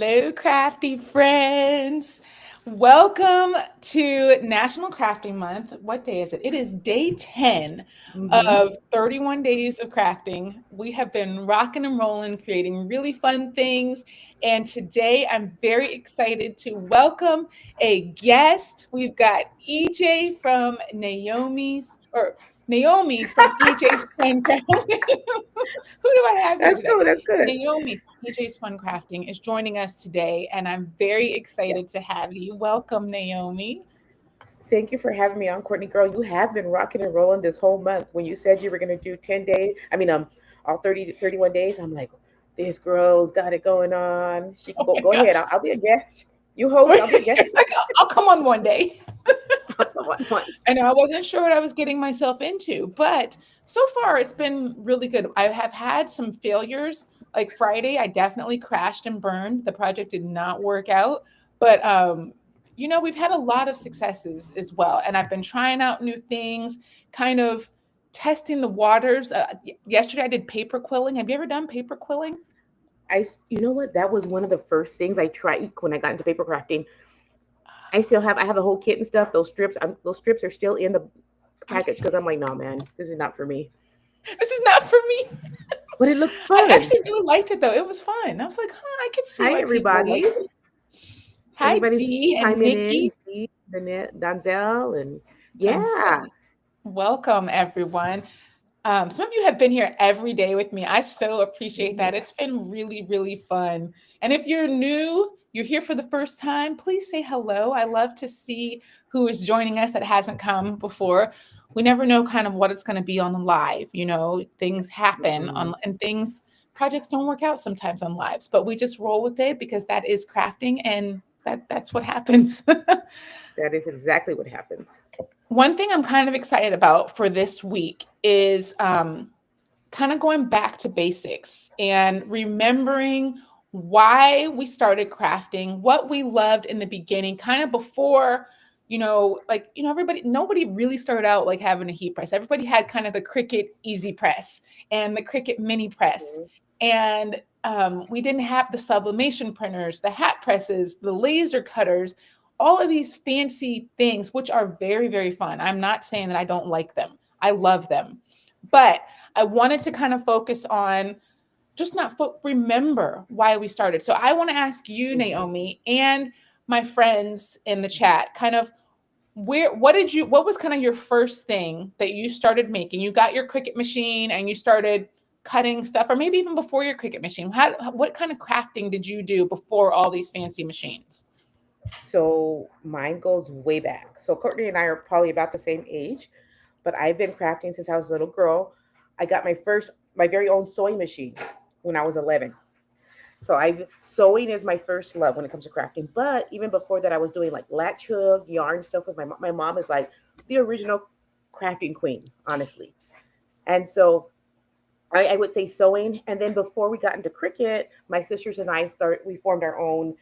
Hello, crafty friends. Welcome to National Crafting Month. What day is it? It is day 10 Hmm. of 31 days of crafting. We have been rocking and rolling, creating really fun things. And today I'm very excited to welcome a guest. We've got EJ from Naomi from EJ's Fun Crafting. Who do I have here That's today? cool. That's good. Naomi, EJ's Fun Crafting, is joining us today, and I'm very Yeah. excited to have you. Welcome, Naomi. Thank you for having me on, Courtney. Girl, you have been rocking and rolling this whole month. When you said you were going to do 10 days, all 30 to 31 days, I'm like, this girl's got it going on. She can Oh go, my go ahead. gosh. I'll be a guest. You host, I'll be a It's guest. like, I'll come on one day. I'll come on once. I know I wasn't sure what I was getting myself into, but so far it's been really good. I have had some failures. Like Friday, I definitely crashed and burned. The project did not work out, but we've had a lot of successes as well. And I've been trying out new things, kind of testing the waters. Yesterday I did paper quilling. Have you ever done paper quilling? You know what? That was one of the first things I tried when I got into paper crafting. I have the whole kit and stuff. Those strips are still in the package because I'm like, no, man, this is not for me. This is not for me. But it looks I fun. actually really liked it though. It was fun. I was like, I could see Hi, why people like everybody. this. Hi, Everybody's Dee and chiming in. Nikki. Dee, Nanette, Donzel, and yeah, Denzel. Welcome, everyone. Some of you have been here every day with me. I so appreciate that. yeah. It's been really, really fun. And if you're new, you're here for the first time, please say hello. I love to see who is joining us that hasn't come before. We never know kind of what it's going to be on live. Things happen Mm-mm. projects don't work out sometimes on lives, but we just roll with it because that is crafting and that's what happens. That is exactly what happens. One thing I'm kind of excited about for this week is kind of going back to basics and remembering why we started crafting, what we loved in the beginning, kind of before, everybody, nobody really started out like having a heat press. Everybody had kind of the Cricut Easy Press and the Cricut Mini Press. Mhm. And we didn't have the sublimation printers, the hat presses, the laser cutters, all of these fancy things, which are very, very fun. I'm not saying that I don't like them, I love them. But I wanted to kind of focus on just remember why we started. So I want to ask you, Mhm. Naomi, and my friends in the chat, kind of what was kind of your first thing that you started making? You got your Cricut machine and you started cutting stuff, or maybe even before your Cricut machine. What kind of crafting did you do before all these fancy machines? So mine goes way back. So Courtney and I are probably about the same age, but I've been crafting since I was a little girl. I got my very own sewing machine when I was 11. So I sewing is my first love when it comes to crafting. But even before that, I was doing like latch hook, yarn stuff with my mom. My mom is like the original crafting queen, honestly. And so I would say sewing. And then before we got into Cricut, my sisters and we formed our own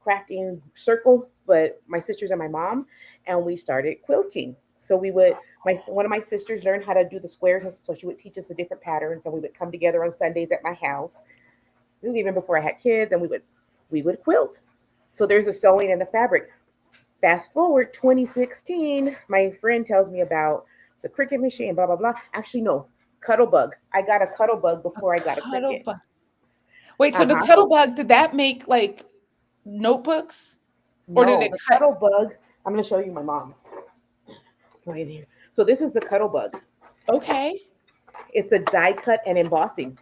crafting circle, but my sisters and my mom, and we started quilting. So one of my sisters learned how to do the squares, and so she would teach us the different patterns, and we would come together on Sundays at my house. This is even before I had kids, and we would quilt. So there's the sewing and the fabric. Fast forward 2016, my friend tells me about the Cricut machine, blah blah blah. Actually, no, Cuttlebug. I got a Cuttlebug A before I got a Cricut. Cuttlebug. Wait, so Uh the huh. So Cuttlebug, did that make like notebooks, or did no, it the cut? Cuttlebug. I'm going to show you my mom's right here. So this is the Cuttlebug. Okay. It's a die cut and embossing.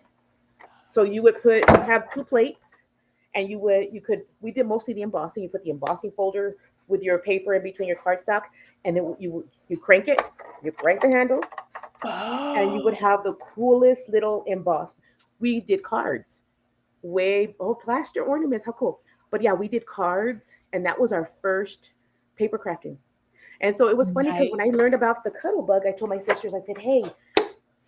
So you have two plates, and we did mostly the embossing. You put the embossing folder with your paper in between your cardstock, and then you crank it, you crank the handle, and you would Oh, have the coolest little emboss. We did cards, plaster ornaments, how cool! But yeah, we did cards, and that was our first paper crafting. And so it was funny because when I nice. learned about the Cuttlebug, I told my sisters, I said, "Hey,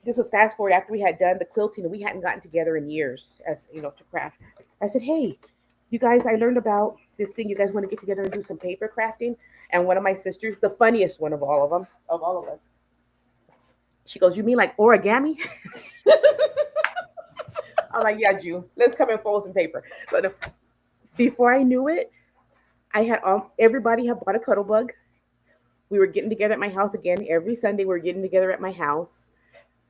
this was fast forward after we had done the quilting, and we hadn't gotten together in years, as you know, to craft." I said, "Hey, you guys, I learned about this thing. You guys want to get together and do some paper crafting?" And one of my sisters, the funniest one of all of them, of all of us, she goes, "You mean like origami?" I'm like, "Yeah, Jew. Let's come and fold some paper." So no. Before I knew it, I had everybody had bought a cuddle bug. We were getting together at my house again every Sunday. We were getting together at my house.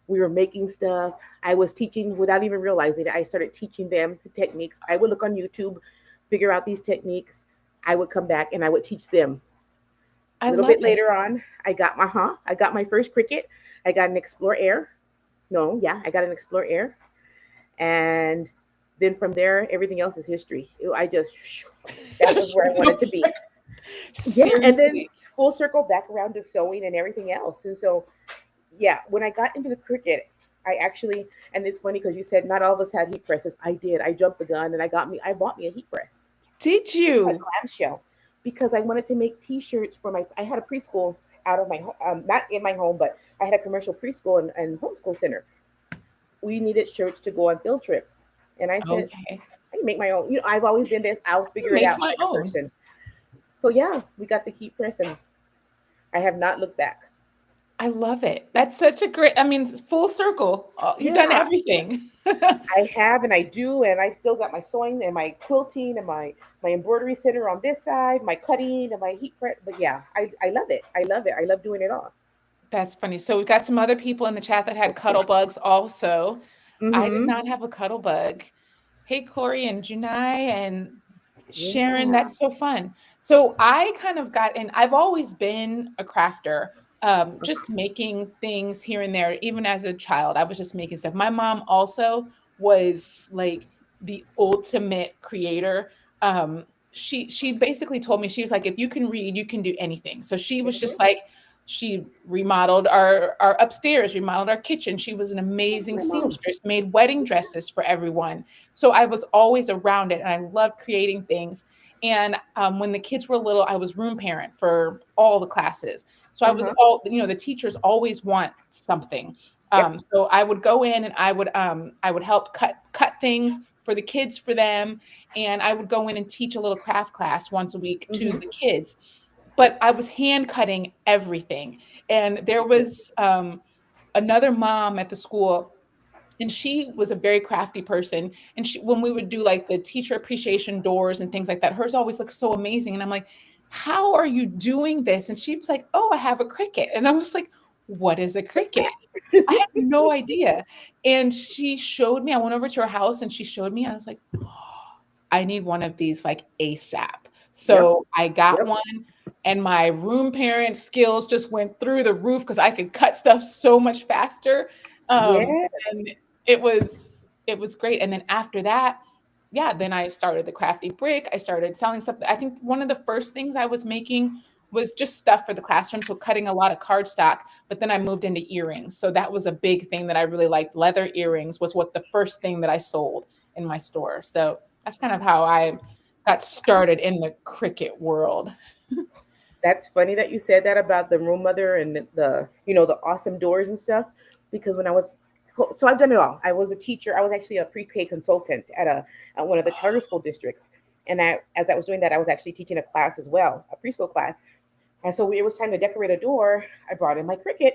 We were making stuff. I was teaching without even realizing it. I started teaching them the techniques. I would look on YouTube, figure out these techniques. I would come back and I would teach them. A I little love bit it. later on, I got my first Cricut. I got an Explore Air. No, yeah, I got an Explore Air. And then from there, everything else is history. I just, that was where I wanted to be. Yeah, and then Seriously. full circle back around to sewing and everything else. And so, yeah, when I got into the Cricut, I actually, and it's funny because you said not all of us had heat presses. I did. I jumped the gun and I bought me a heat press, Did a you? clamshell, because I wanted to make T-shirts for I had a preschool out of my, not in my home, but I had a commercial preschool and homeschool center. We needed shirts to go on field trips. And I said, Okay. I can make my own. I've always been this, I'll figure it Make out my kind of own. person. So yeah, we got the heat press and I have not looked back. I love it. That's such a great, I mean, full circle. You've done Yeah, everything. I have and I do, and I still got my sewing and my quilting and my embroidery center on this side, my cutting and my heat press. But yeah, I love it. I love it. I love doing it all. That's funny. So we've got some other people in the chat that had cuddle bugs also. I did Mm-hmm. not have a cuddle bug. Hey, Corey and Junai and Sharon, Yeah. that's so fun. So I kind of got in, I've always been a crafter, just making things here and there. Even as a child, I was just making stuff. My mom also was like the ultimate creator. She basically told me, she was like, if you can read, you can do anything. So she was Mm-hmm. just like, she remodeled our upstairs, remodeled our kitchen. She was an That's amazing my mom. seamstress, made wedding dresses for everyone. So I was always around it and I loved creating things. And when the kids were little, I was room parent for all the classes. So I was Uh-huh. all, the teachers always want something. Yep. So I would go in and I would help cut things for the kids for them. And I would go in and teach a little craft class once a week to Mm-hmm. the kids. But I was hand cutting everything. And there was another mom at the school, and she was a very crafty person, and when we would do like the teacher appreciation doors and things like that, hers always looked so amazing, and I'm like, how are you doing this? And she was like, oh, I have a Cricut. And I was like, what is a Cricut? I had no idea. And she showed me. I went over to her house and she showed me, and I was like, I need one of these like ASAP. Yep. So I got Yep. one, and my room parent skills just went through the roof because I could cut stuff so much faster. Yes. And it was great. And then after that, yeah, then I started the crafty brick. I started selling stuff. I think one of the first things I was making was just stuff for the classroom, so cutting a lot of cardstock. But then I moved into earrings, so that was a big thing that I really liked. Leather earrings was what the first thing that I sold in my store. So that's kind of how I got started in the Cricut world. That's funny that you said that about the room mother and the awesome doors and stuff. Because when I was, so I've done it all. I was a teacher. I was actually a pre-K consultant at one of the charter school districts. And as I was doing that, I was actually teaching a class as well, a preschool class. And so when it was time to decorate a door, I brought in my Cricut.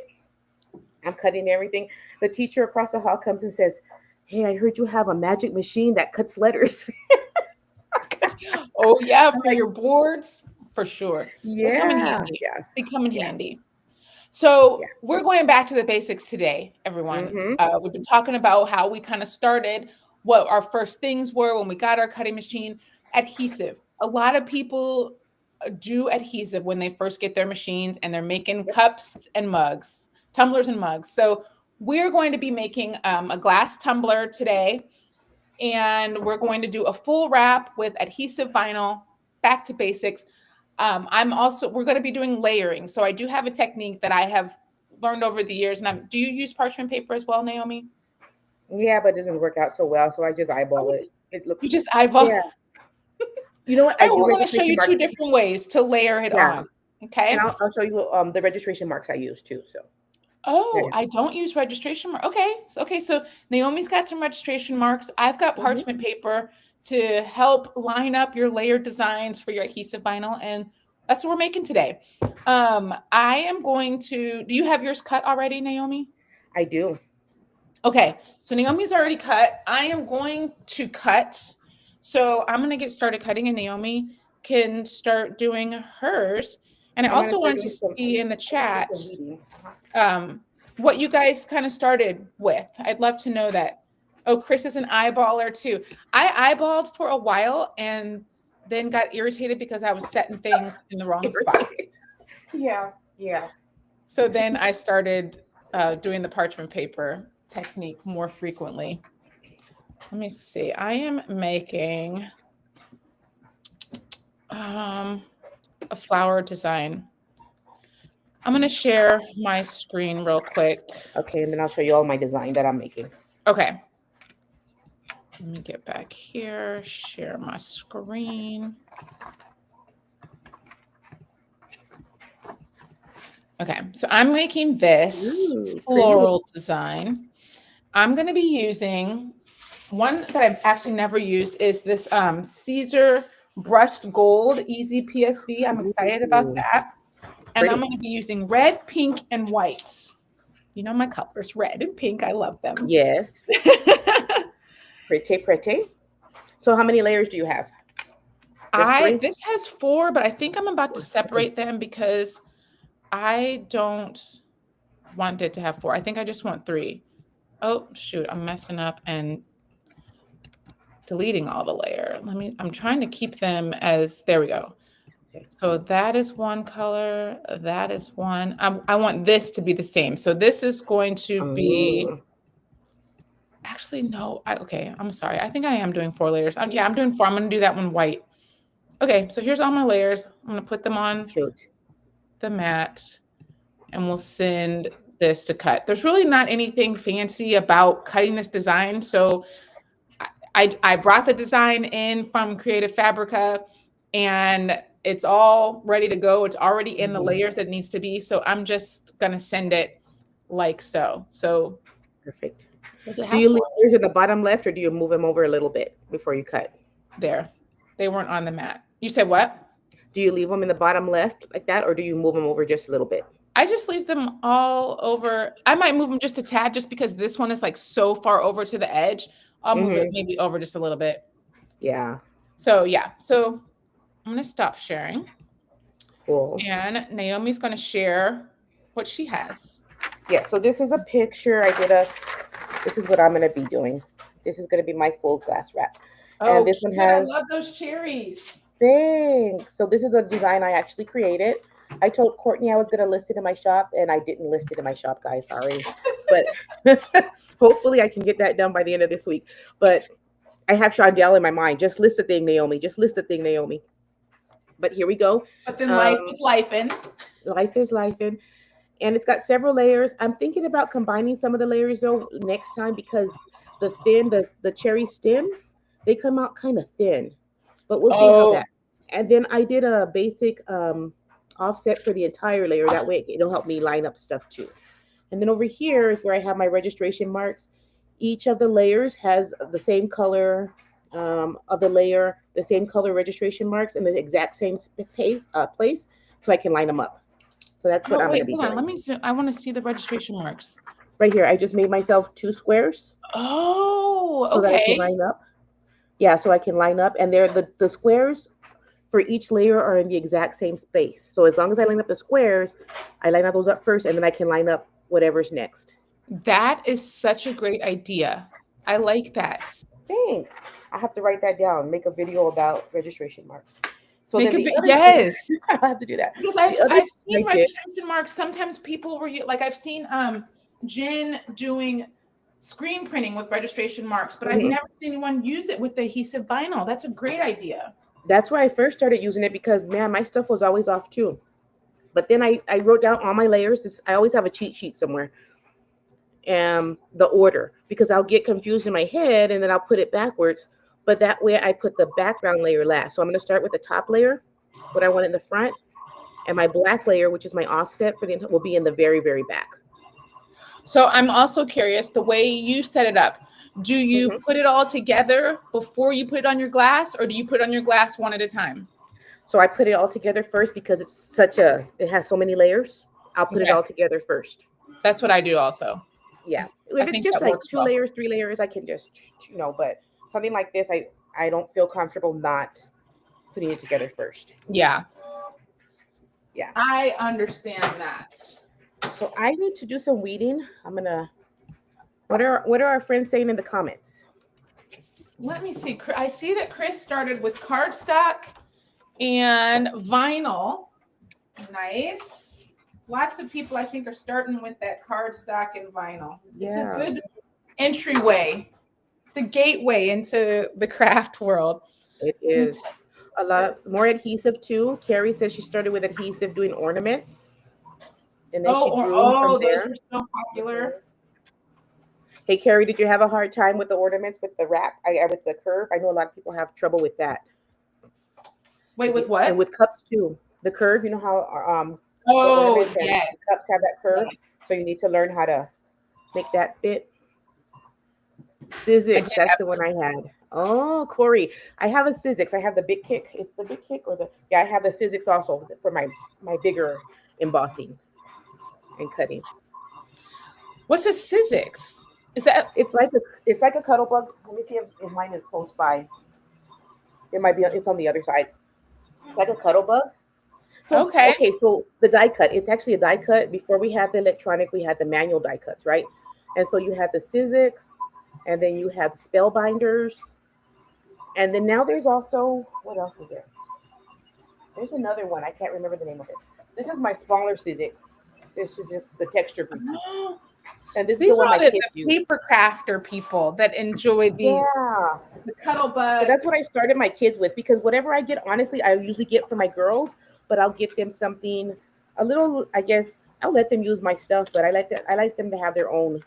I'm cutting everything. The teacher across the hall comes and says, "Hey, I heard you have a magic machine that cuts letters." Oh yeah, I'm for like, your boards, for sure. They come in yeah, handy. yeah, They come in yeah, handy. yeah. So we're going back to the basics today, everyone. Mm-hmm. We've been talking about how we kind of started, what our first things were when we got our cutting machine. Adhesive. A lot of people do adhesive when they first get their machines, and they're making Yep. cups and mugs, tumblers and mugs. So we're going to be making a glass tumbler today, and we're going to do a full wrap with adhesive vinyl, back to basics. We're going to be doing layering. So I do have a technique that I have learned over the years. And do you use parchment paper as well, Naomi? Yeah, but it doesn't work out so well, so I just eyeball Oh, it. It you looks, just eyeball. yeah. You know what? All I right, do we're going to show registration you two marks. different ways to layer it Yeah, on. and Okay. I'll show you the registration marks I use too. So that Oh, I helps. don't use registration mark. Okay. So Naomi's got some registration marks. I've got Hmm. parchment paper to help line up your layered designs for your adhesive vinyl. And that's what we're making today. I am going to, do you have yours cut already, Naomi? I do. Okay. So Naomi's already cut. I am going to cut. So I'm gonna get started cutting, and Naomi can start doing hers. And I I'm gonna also start want to doing some. see in the I'm gonna do chat some weeding. what you guys kind of started with. I'd love to know that. Oh, Chris is an eyeballer too. I eyeballed for a while and then got irritated because I was setting things in the wrong spot. Irritated. Yeah, yeah. So then I started doing the parchment paper technique more frequently. Let me see. I am making a flower design. I'm going to share my screen real quick. Okay, and then I'll show you all my design that I'm making. Okay. Let me get back here, share my screen. Okay, so I'm making this Pretty. floral design. I'm going to be using one that I've actually never used is this Caesar brushed gold easy PSV. I'm excited about Ooh, that. And I'm pretty. going to be using red, pink, and white. You know my colors, red and pink. I love them. Yes. Pretty, pretty. So how many layers do you have? Just three? This has 4, but I think I'm about to Okay. separate them because I don't want it to have 4. I think I just want 3. Oh, shoot, I'm messing up and deleting all the layer. I'm trying to keep them as, there we go. Okay. So that is one color, that is one. I want this to be the same. So this is going to be, actually, no, okay, I'm sorry. I think I am doing 4 layers. Yeah, I'm doing 4. I'm gonna do that one white. Okay, so here's all my layers. I'm gonna put them on Cute. the mat and we'll send this to cut. There's really not anything fancy about cutting this design. So I brought the design in from Creative Fabrica and it's all ready to go. It's already in the layers that it needs to be. So I'm just gonna send it like so. So Perfect. does it Do have you 4? leave yours in the bottom left or do you move them over a little bit before you cut? There. They weren't on the mat. You said what? Do you leave them in the bottom left like that or do you move them over just a little bit? I just leave them all over. I might move them just a tad just because this one is like so far over to the edge. I'll move it maybe over just a little bit. Yeah. So yeah. So I'm gonna stop sharing. Cool. And Naomi's gonna share what she has. Yeah, so this is a picture. This is what I'm going to be doing. This is going to be my full glass wrap. Oh, And this one cute. I has, love those cherries. thanks. So this is a design I actually created. I told Courtney I was going to list it in my shop, and I didn't list it in my shop, guys. Sorry. But hopefully I can get that done by the end of this week. But I have Shondell in my mind. Just list the thing, Naomi. Just list the thing, Naomi. But here we go. But then life is lifing. Life is lifing. And it's got several layers. I'm thinking about combining some of the layers though next time because the cherry stems, they come out kind of thin. But we'll see how that. And then I did a basic offset for the entire layer. That way it'll help me line up stuff too. And then over here is where I have my registration marks. Each of the layers has the same color of the layer, the same color registration marks in the exact same place so I can line them up. So that's what I'm going to be hold on. doing. Let me see. I want to see the registration marks. Right here, I just made myself 2 squares. Oh, So that I can okay. line up. Yeah, so I can line up. And they're the squares for each layer are in the exact same space. So as long as I line up the squares, I line up those up first, and then I can line up whatever's next. That is such a great idea. I like that. Thanks. I have to write that down, make a video about registration marks. So Make then a the other yes. thing, I have to do that. Because The other I've thing seen I did, registration marks. Sometimes people were like I've seen Jen doing screen printing with registration marks, but I've never seen anyone use it with the adhesive vinyl. That's a great idea. that's where I first started using it because man, my stuff was always off too. But then I wrote down all my layers. I always have a cheat sheet somewhere. The order because I'll get confused in my head and then I'll put it backwards. But that way I put the background layer last. So I'm going to start with the top layer, what I want in the front, and my black layer, which is my offset for will be in the very, very back. So I'm also curious the way you set it up. Do you put it all together before you put it on your glass, or do you put it on your glass one at a time? So I put it all together first because it has so many layers. I'll put it all together first. That's what I do also. Yeah. If it's just like 2 layers, 3 layers, I can just, but something like this, I don't feel comfortable not putting it together first. Yeah. Yeah. I understand that. So I need to do some weeding. I'm gonna. What are our friends saying in the comments? Let me see. I see that Chris started with cardstock and vinyl. Nice. Lots of people, I think, are starting with that cardstock and vinyl. Yeah. It's a good entryway. It's the gateway into the craft world. It is a lot of more adhesive too. Carrie says she started with adhesive doing ornaments, and then she grew from there. Those are so popular. Hey, Carrie, did you have a hard time with the ornaments with the wrap? With the curve? I know a lot of people have trouble with that. Wait, with what? And with cups too. The curve, you know how the ornaments and yes. the cups have that curve. Yes. So you need to learn how to make that fit. Sizzix, that's the one I had. Oh, Corey, I have a Sizzix. I have the Big Kick. It's the Big Kick or the I have the Sizzix also for my bigger embossing and cutting. What's a Sizzix? Is that? It's like a cuddle bug. Let me see if mine is close by. It might be. It's on the other side. It's like a cuddle bug. So, okay, so the die cut. It's actually a die cut. Before we had the electronic, we had the manual die cuts, right? And so you had the Sizzix, and then you have the spellbinders, and then now there's also what else is there? There's another one. I can't remember the name of it. This is my smaller Sizzix. This is just the texture boutique. And this is the one my kids use. Paper crafter people that enjoy these. Yeah. The cuddle bug. So that's what I started my kids with, because whatever I get, honestly, I usually get for my girls, but I'll get them something a little, I guess, I'll let them use my stuff, but I like them to have their own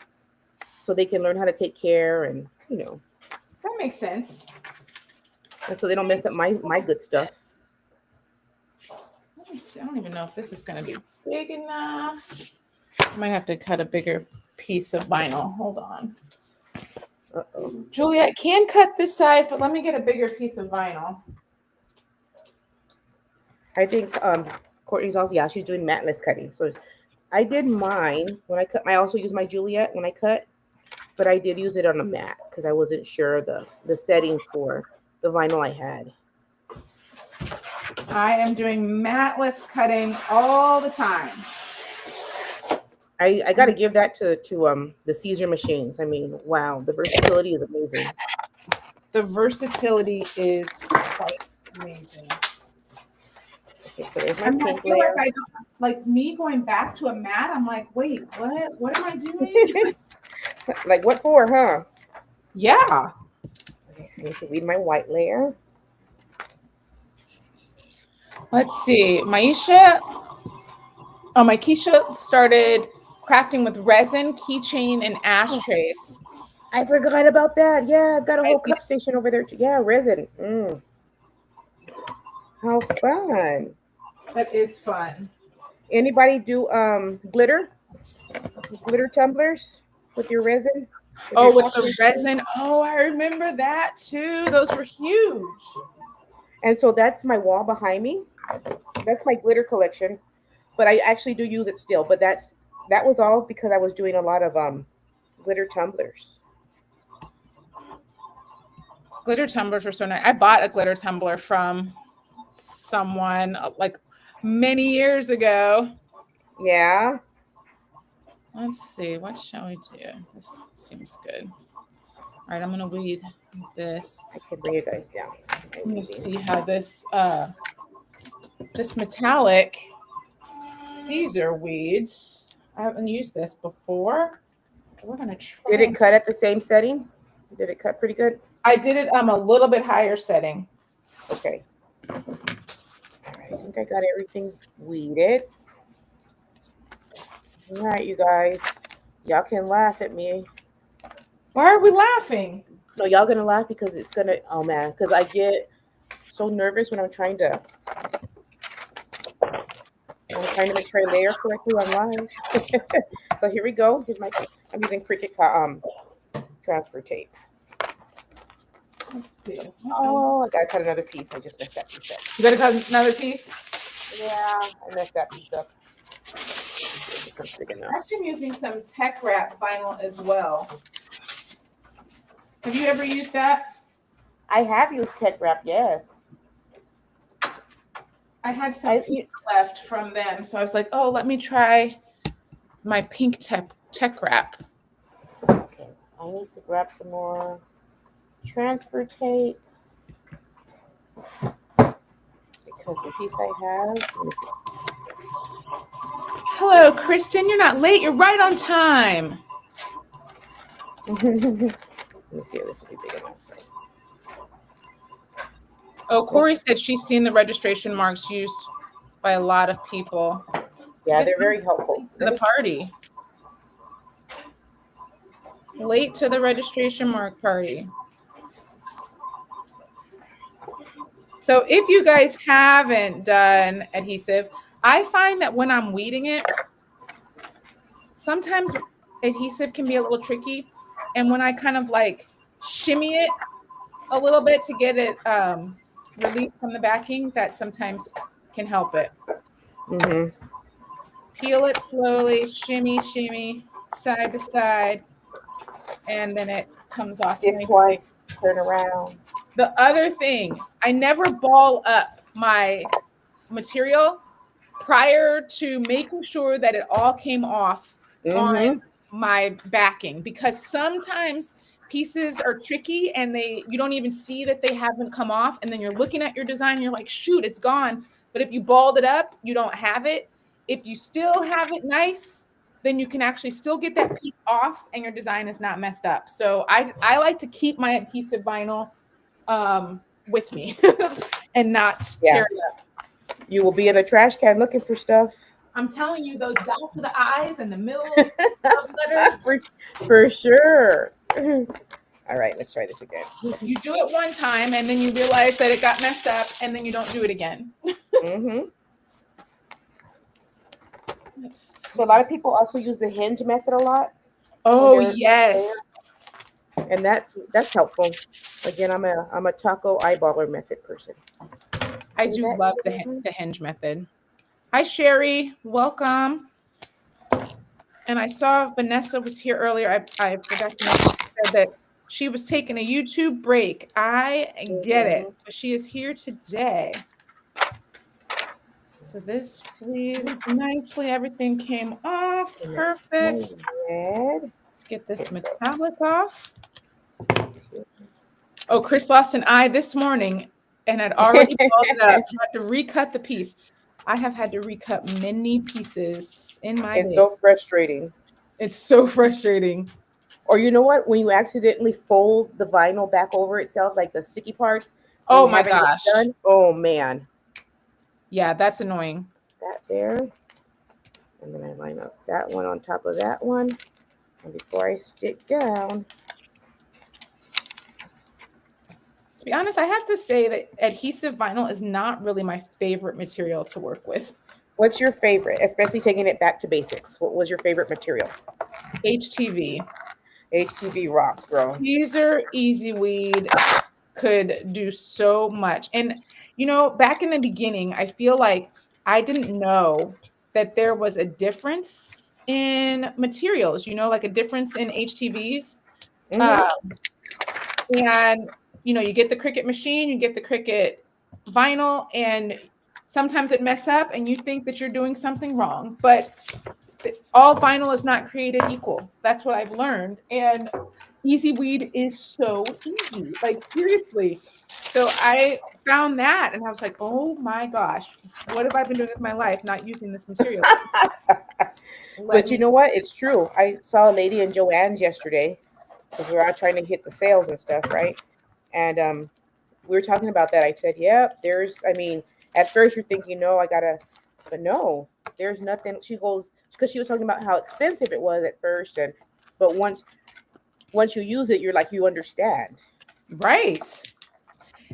so they can learn how to take care and, you know. That makes sense. And so they don't mess up my good stuff. Let me see. I don't even know if this is going to be big enough. I might have to cut a bigger piece of vinyl. Hold on. Uh-oh. Juliet can cut this size, but let me get a bigger piece of vinyl. I think Courtney's also, yeah, she's doing matless cutting. So I did mine when I cut. I also use my Juliet when I cut, but I did use it on a mat because I wasn't sure the setting for the vinyl I had. I am doing matless cutting all the time. I got to give that to the Caesar machines. I mean, wow, the versatility is amazing. The versatility is quite amazing. Okay, so there's my pink layer. Like I don't, like me going back to a mat. I'm like, wait, what? What am I doing? Like what for, huh? Yeah. Okay, I need to weed my white layer. Let's see, Maisha. Oh, my Keisha started crafting with resin, keychain, and ashtrays. I forgot about that. Yeah, I've got a whole cup station over there too. Yeah, resin. How fun. That is fun. Anybody do glitter tumblers with your resin? With the resin. Oh, I remember that too. Those were huge. And so that's my wall behind me. That's my glitter collection. But I actually do use it still. But that was all because I was doing a lot of glitter tumblers. Glitter tumblers were so nice. I bought a glitter tumbler from someone like many years ago. Yeah. Let's see. What shall we do? This seems good. All right, I'm gonna weed this. I can bring you guys down. Let me see how this this metallic Caesar weeds. I haven't used this before. We're gonna try. Did it cut at the same setting? Did it cut pretty good? I did it a little bit higher setting. Okay. All right, I think I got everything weeded. All right, you guys. Y'all can laugh at me. Why are we laughing? No, y'all gonna laugh because it's gonna, oh man, because I get so nervous when I'm trying to make sure I layer correctly on live. So here we go. I'm using Cricut transfer tape. Let's see. Oh, I gotta cut another piece. I just messed that piece up. You gotta cut another piece? Yeah, I messed that piece up. Actually, I'm using some tech wrap vinyl as well. Have you ever used that? I have used tech wrap, yes. I had some I pink left from them, so I was like, oh, let me try my pink tech wrap. okay. I need to grab some more transfer tape because the piece I have. Let me Hello, Kristen. You're not late. You're right on time. see. Let me see if this will be big enough. Oh, Nope. Corey said she's seen the registration marks used by a lot of people. I Yeah, guess they're I'm very helpful. late to the party. Late to the registration mark party. So if you guys haven't done adhesive, I find that when I'm weeding it, sometimes adhesive can be a little tricky. And when I kind of like shimmy it a little bit to get it released from the backing, that sometimes can help it. Mm-hmm. Peel it slowly, shimmy, shimmy, side to side, and then it comes off Dip nicely. twice, turn around. The other thing, I never ball up my material prior to making sure that it all came off on Mm-hmm. my backing, because sometimes pieces are tricky and you don't even see that they haven't come off, and then you're looking at your design, you're like, shoot, it's gone. But if you balled it up, you don't have it. If you still have it nice, then you can actually still get that piece off and your design is not messed up. So I like to keep my adhesive vinyl with me and not Yeah. tear it up. You will be in the trash can looking for stuff. I'm telling you, those dots of the eyes and the middle of letters, for, for sure. All right, let's try this again. you do it one time and then you realize that it got messed up and then you don't do it again. Mm-hmm. Let's So a see. lot of people also use the hinge method a lot when Oh, they're yes. there, and that's helpful. Again, I'm a taco eyeballer method person. I Is do that love easy this time? the hinge method. Hi, Sherry. Welcome. And I saw Vanessa was here earlier. I forgot to mention, she said that she was taking a YouTube break. I get it, Mm-hmm. but she is here today. So this bleed nicely. Everything came off. And that's my Perfect. red. Let's get this So metallic off. Oh, Chris lost an eye this morning and had already balled it up. Had to recut the piece. I have had to recut many pieces in my it's day. so frustrating. It's so frustrating. Or you know what? When you accidentally fold the vinyl back over itself, like the sticky parts, when Oh you my haven't yet gosh. done, oh man. Yeah, that's annoying. That there. And then I line up that one on top of that one. And before I stick down, To be honest, I have to say that adhesive vinyl is not really my favorite material to work with. what's your favorite? Especially taking it back to basics. What was your favorite material? HTV. HTV rocks, girl. Teaser Easy Weed could do so much. And, back in the beginning, I feel like I didn't know that there was a difference in materials, like a difference in HTVs. Uh, Mm-hmm. and, you get the Cricut machine, you get the Cricut vinyl, and sometimes it mess up and you think that you're doing something wrong. But all vinyl is not created equal. That's what I've learned. And easy weed is so easy. Like seriously. So I found that and I was like, oh my gosh, what have I been doing with my life not using this material? Let But you me know what? It's true. I saw a lady in Joann's yesterday because we were out trying to hit the sales and stuff, right? And we were talking about that. I said, "Yep, I mean, at first you're thinking, no, I gotta, but no, there's nothing." She goes, because she was talking about how expensive it was at first, but once you use it, you're like, you understand. right.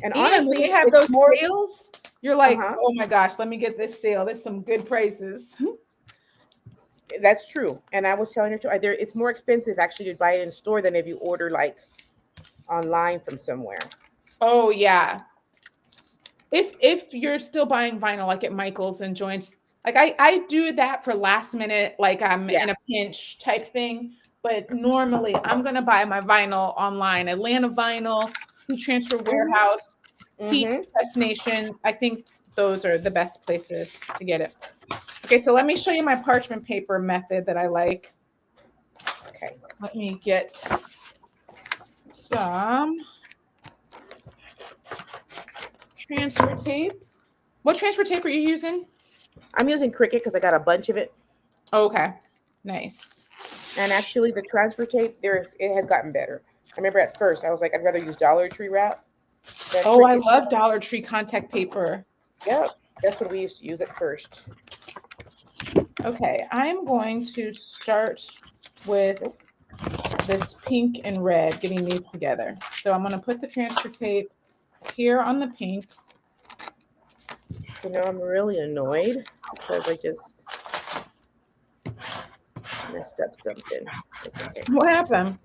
And And when they honestly, have it's those more, sales, you're like, uh-huh, oh my gosh, let me get this sale. There's some good prices. that's true. And I was telling her too, it's more expensive actually to buy it in store than if you order like online from somewhere. Oh yeah. If you're still buying vinyl like at Michael's and Joints, like I do that for last minute, like I'm Yeah. in a pinch type thing. But normally I'm gonna buy my vinyl online, Atlanta Vinyl. Heat Transfer Mhm. Warehouse, Heat Mhm. Press Nation. I think those are the best places to get it. Okay, so let me show you my parchment paper method that I like. Okay. Let me get some transfer tape. What transfer tape are you using? I'm using Cricut because I got a bunch of it. Okay, nice. And actually, the transfer tape there it has gotten better. I remember at first I was like, I'd rather use Dollar Tree wrap than Oh, I Cricut love stuff. Dollar Tree contact paper. Yep, that's what we used to use at first. Okay, I'm going to start with Nope. this pink and red, getting these together. So I'm going to put the transfer tape here on the pink. You know, I'm really annoyed because I just messed up something. It's okay. What happened?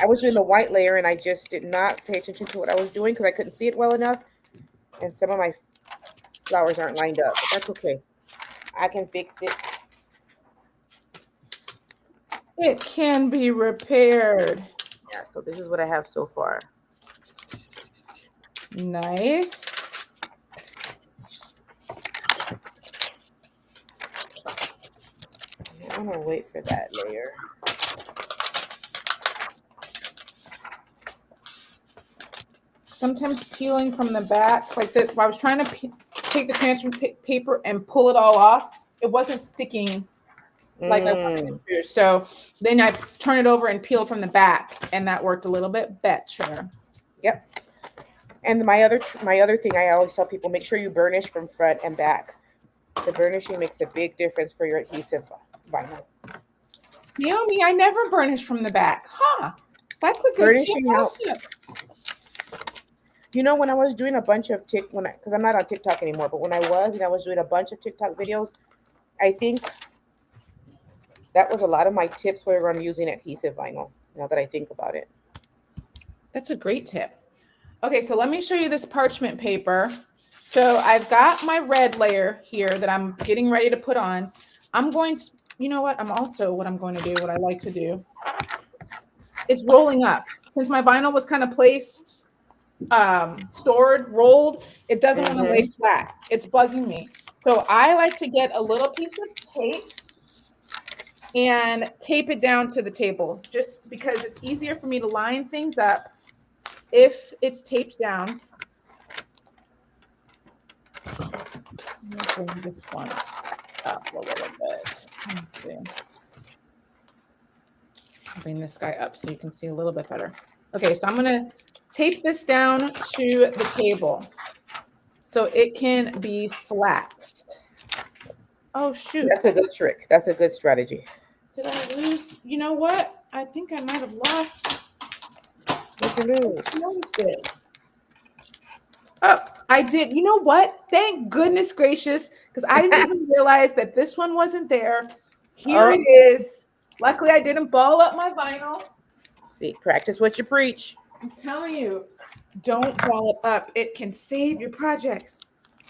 I was doing the white layer and I just did not pay attention to what I was doing because I couldn't see it well enough. And some of my flowers aren't lined up, but that's okay. I can fix it. It can be repaired. Yeah, so this is what I have so far. Nice. I'm gonna wait for that layer. Sometimes peeling from the back, like that, I was trying to take the transfer paper and pull it all off. It wasn't sticking like I wanted Mm, it to. So then I turn it over and peel from the back, and that worked a little bit better. yep. And my other thing I always tell people, make sure you burnish from front and back. The burnishing makes a big difference for your adhesive vinyl. Naomi, I never burnish from the back. Huh. That's a good tip Burnishing also. helps. You know, when I was doing a bunch of because I'm not on TikTok anymore, but when I was and I was doing a bunch of TikTok videos, I think that was a lot of my tips were on using adhesive vinyl. Now that I think about it. That's a great tip. Okay, so let me show you this parchment paper. So I've got my red layer here that I'm getting ready to put on. I'm going to, you know what? What I'm going to do, what I like to do, is rolling up. Since my vinyl was kind of placed, stored, rolled, it doesn't want to lay Mm-hmm. flat. It's bugging me. So I like to get a little piece of tape and tape it down to the table just because it's easier for me to line things up if it's taped down. I'm going to bring this one up a little bit. Let's see. Bring this guy up so you can see a little bit better. Okay, so I'm going to tape this down to the table so it can be flat. Oh, shoot. That's a good trick. That's a good strategy. Did I lose? You know what? I think I might have lost. What you lose? Noticed it. Oh, I did. You know what? Thank goodness gracious, because I didn't even realize that this one wasn't there. Here Oh, it is. Luckily, I didn't ball up my vinyl. see, practice what you preach. I'm telling you, don't ball it up. It can save your projects.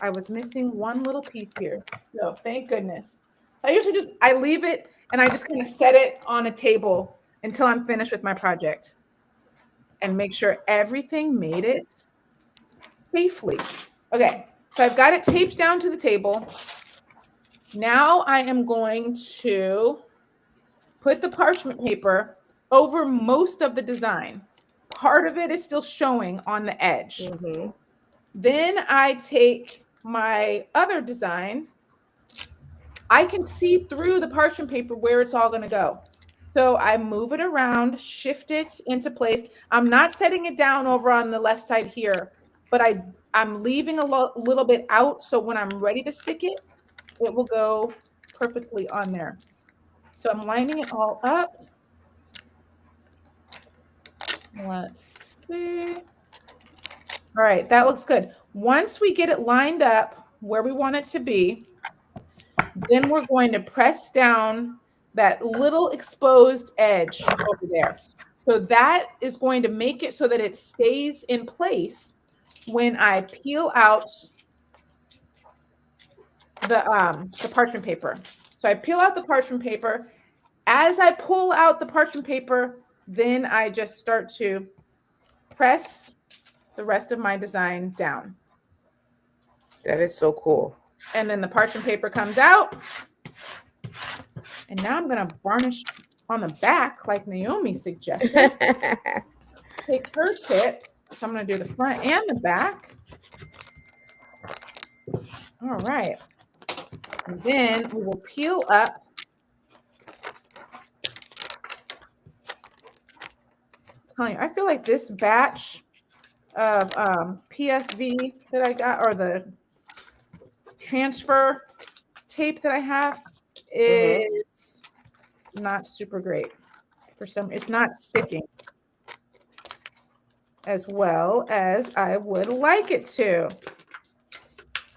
I was missing one little piece here. So thank goodness. So I usually I leave it and I just kind of set it on a table until I'm finished with my project and make sure everything made it safely. Okay, so I've got it taped down to the table. Now I am going to put the parchment paper over most of the design. Part of it is still showing on the edge. Mm-hmm. Then I take my other design. I can see through the parchment paper where it's all going to go. So I move it around, shift it into place. I'm not setting it down over on the left side here, but I'm leaving a little bit out so when I'm ready to stick it, it will go perfectly on there. So I'm lining it all up. Let's see. All right, that looks good. Once we get it lined up where we want it to be, then we're going to press down that little exposed edge over there. So that is going to make it so that it stays in place when I peel out the parchment paper. So I peel out the parchment paper. As I pull out the parchment paper, then I just start to press the rest of my design down. That is so cool. And then the parchment paper comes out. And now I'm going to varnish on the back like Naomi suggested. Take her tip. So I'm going to do the front and the back. All right. And then we will peel up. I'm telling you, I feel like this batch of PSV that I got, or the transfer tape that I have, is not super great. For some, it's not sticking as well as I would like it to.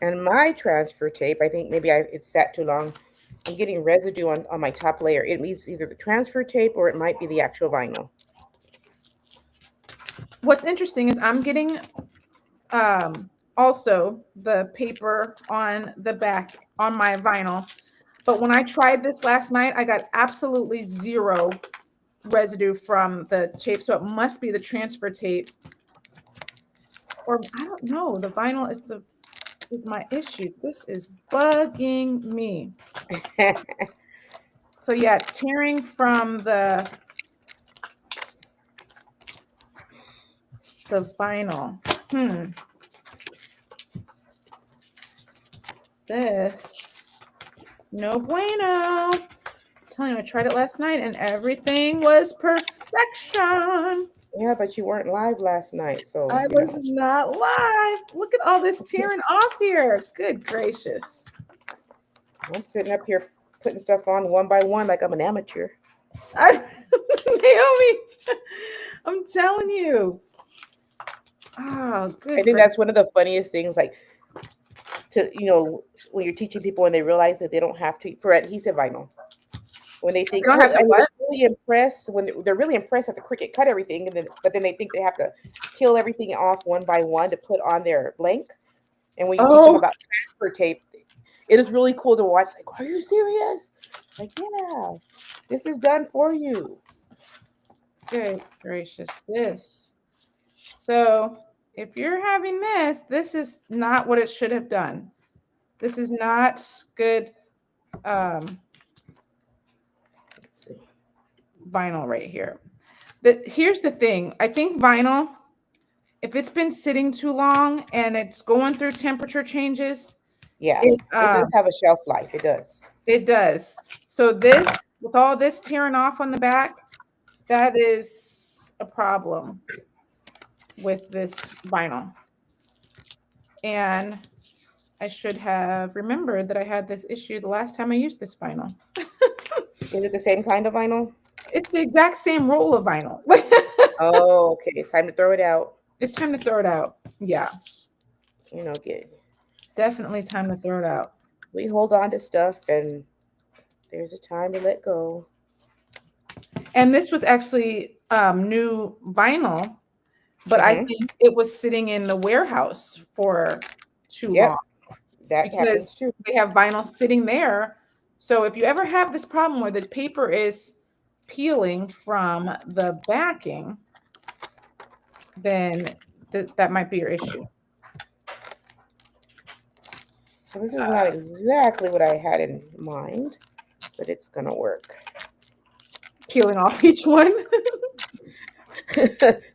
And my transfer tape, I think maybe it's sat too long. I'm getting residue on my top layer. It means either the transfer tape or it might be the actual vinyl. What's interesting is I'm getting also the paper on the back on my vinyl. But when I tried this last night, I got absolutely zero residue from the tape. So it must be the transfer tape. Or I don't know. The vinyl is my issue. This is bugging me. So yeah, it's tearing from the vinyl. This, no bueno. I'm telling you, I tried it last night and everything was perfection. Yeah, but you weren't live last night, so I was not live. Look at all this tearing off here. Good gracious. I'm sitting up here putting stuff on one by one like I'm an amateur. Naomi, I'm telling you. Oh, good. I think that's one of the funniest things, like, to, when you're teaching people and they realize that they don't have to, for adhesive vinyl. When they think, don't have to what? really impressed, when they're really impressed that the Cricut cut everything, but then they think they have to peel everything off one by one to put on their blank. And when you teach them about transfer tape, it is really cool to watch. Like, are you serious? Like, yeah, this is done for you. Good gracious, this. So if you're having this is not what it should have done. This is not good. Let's see. Vinyl right here. Here's the thing. I think vinyl, if it's been sitting too long and it's going through temperature changes, it does have a shelf life. It does. It does. So this, with all this tearing off on the back, that is a problem with this vinyl. And I should have remembered that I had this issue the last time I used this vinyl. Is it the same kind of vinyl? It's the exact same roll of vinyl. Oh, okay. It's time to throw it out. It's time to throw it out. Yeah. Good. Definitely time to throw it out. We hold on to stuff and there's a time to let go. And this was actually new vinyl, but I think it was sitting in the warehouse for too long. That happens too. They have vinyl sitting there. So if you ever have this problem where the paper is peeling from the backing, then that might be your issue. So this is not exactly what I had in mind, but it's going to work. Peeling off each one.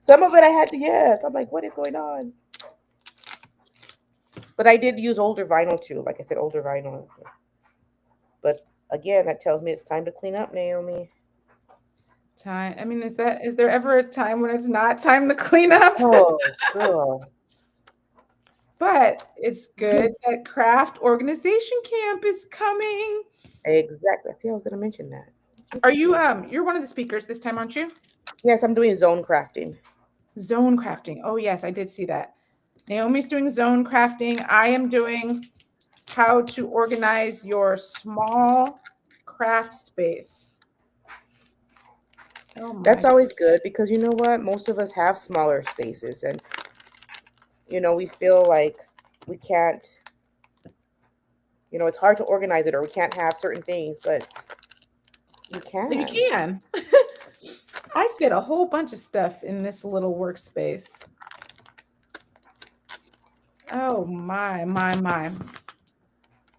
Some of it I had to guess. I'm like, what is going on? But I did use older vinyl too. Like I said, older vinyl. But again, that tells me it's time to clean up, Naomi. Time. I mean, is there ever a time when it's not time to clean up? Oh, girl. But it's good that craft organization camp is coming. Exactly. See, I was going to mention that. Are you you're one of the speakers this time, aren't you? Yes, I'm doing zone crafting. Zone crafting. Oh yes, I did see that. Naomi's doing zone crafting. I am doing how to organize your small craft space. Oh, that's always good because you know what? Most of us have smaller spaces and we feel like we can't, it's hard to organize it or we can't have certain things, but you can. You can. I fit a whole bunch of stuff in this little workspace. Oh my.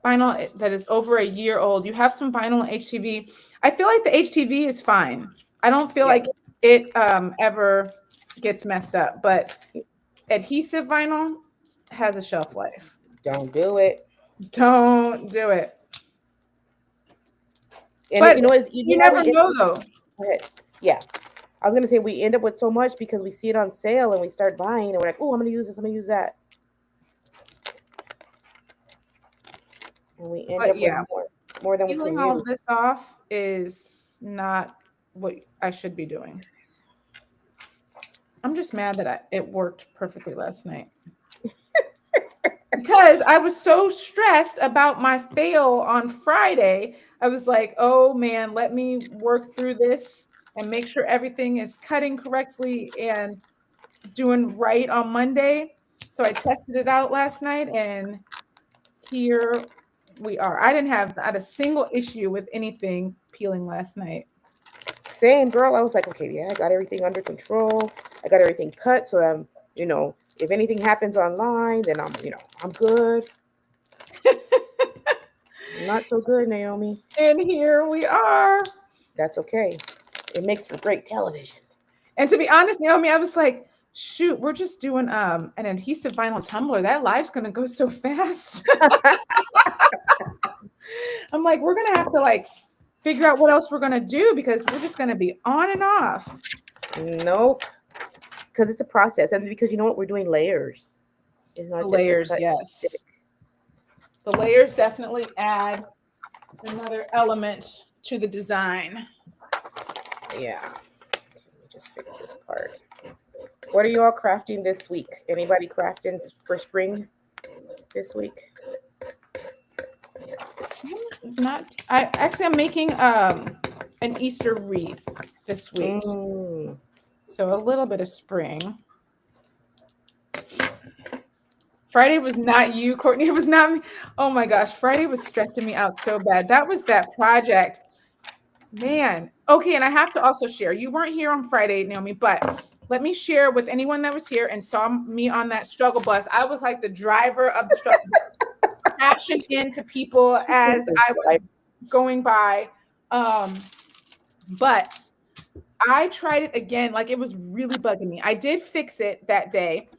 Vinyl that is over a year old. You have some vinyl HTV. I feel like the HTV is fine. I don't feel Yeah. like it ever gets messed up, but adhesive vinyl has a shelf life. Don't do it. Don't do it. And But you know what? you You know how never we get. know though. Go ahead. Yeah. I was gonna say we end up with so much because we see it on sale and we start buying and we're like, oh, I'm gonna use this, I'm gonna use that. And we end But up with yeah, more than we peeling can all use. of this off is not what I should be doing. I'm just mad that it worked perfectly last night. Because I was so stressed about my fail on Friday. I was like, oh man, let me work through this and make sure everything is cutting correctly and doing right on Monday. So I tested it out last night and here we are. I didn't have not a single issue with anything peeling last night. Same girl. I was like, okay, yeah, I got everything under control. I got everything cut. So if anything happens online, then I'm good. Not so good, Naomi. And here we are. That's okay. It makes for great television. And to be honest, Naomi, I was like, shoot, we're just doing an adhesive vinyl tumbler. That live's gonna go so fast. I'm like, we're gonna have to like figure out what else we're gonna do because we're just gonna be on and off. Nope. Because it's a process. And because you know what? We're doing layers. It's not The just layers, a cut. yes. The layers definitely add another element to the design. Yeah. Let me just fix this part. What are you all crafting this week? Anybody crafting for spring this week? I'm making an Easter wreath this week. So a little bit of spring. Friday was not you, Courtney. It was not me. Oh my gosh, Friday was stressing me out so bad. That was that project. Man. Okay, and I have to also share. You weren't here on Friday, Naomi, but let me share with anyone that was here and saw me on that struggle bus. I was like the driver of the struggle bus, crashing into people as I was going by. But I tried it again. Like it was really bugging me. I did fix it that day.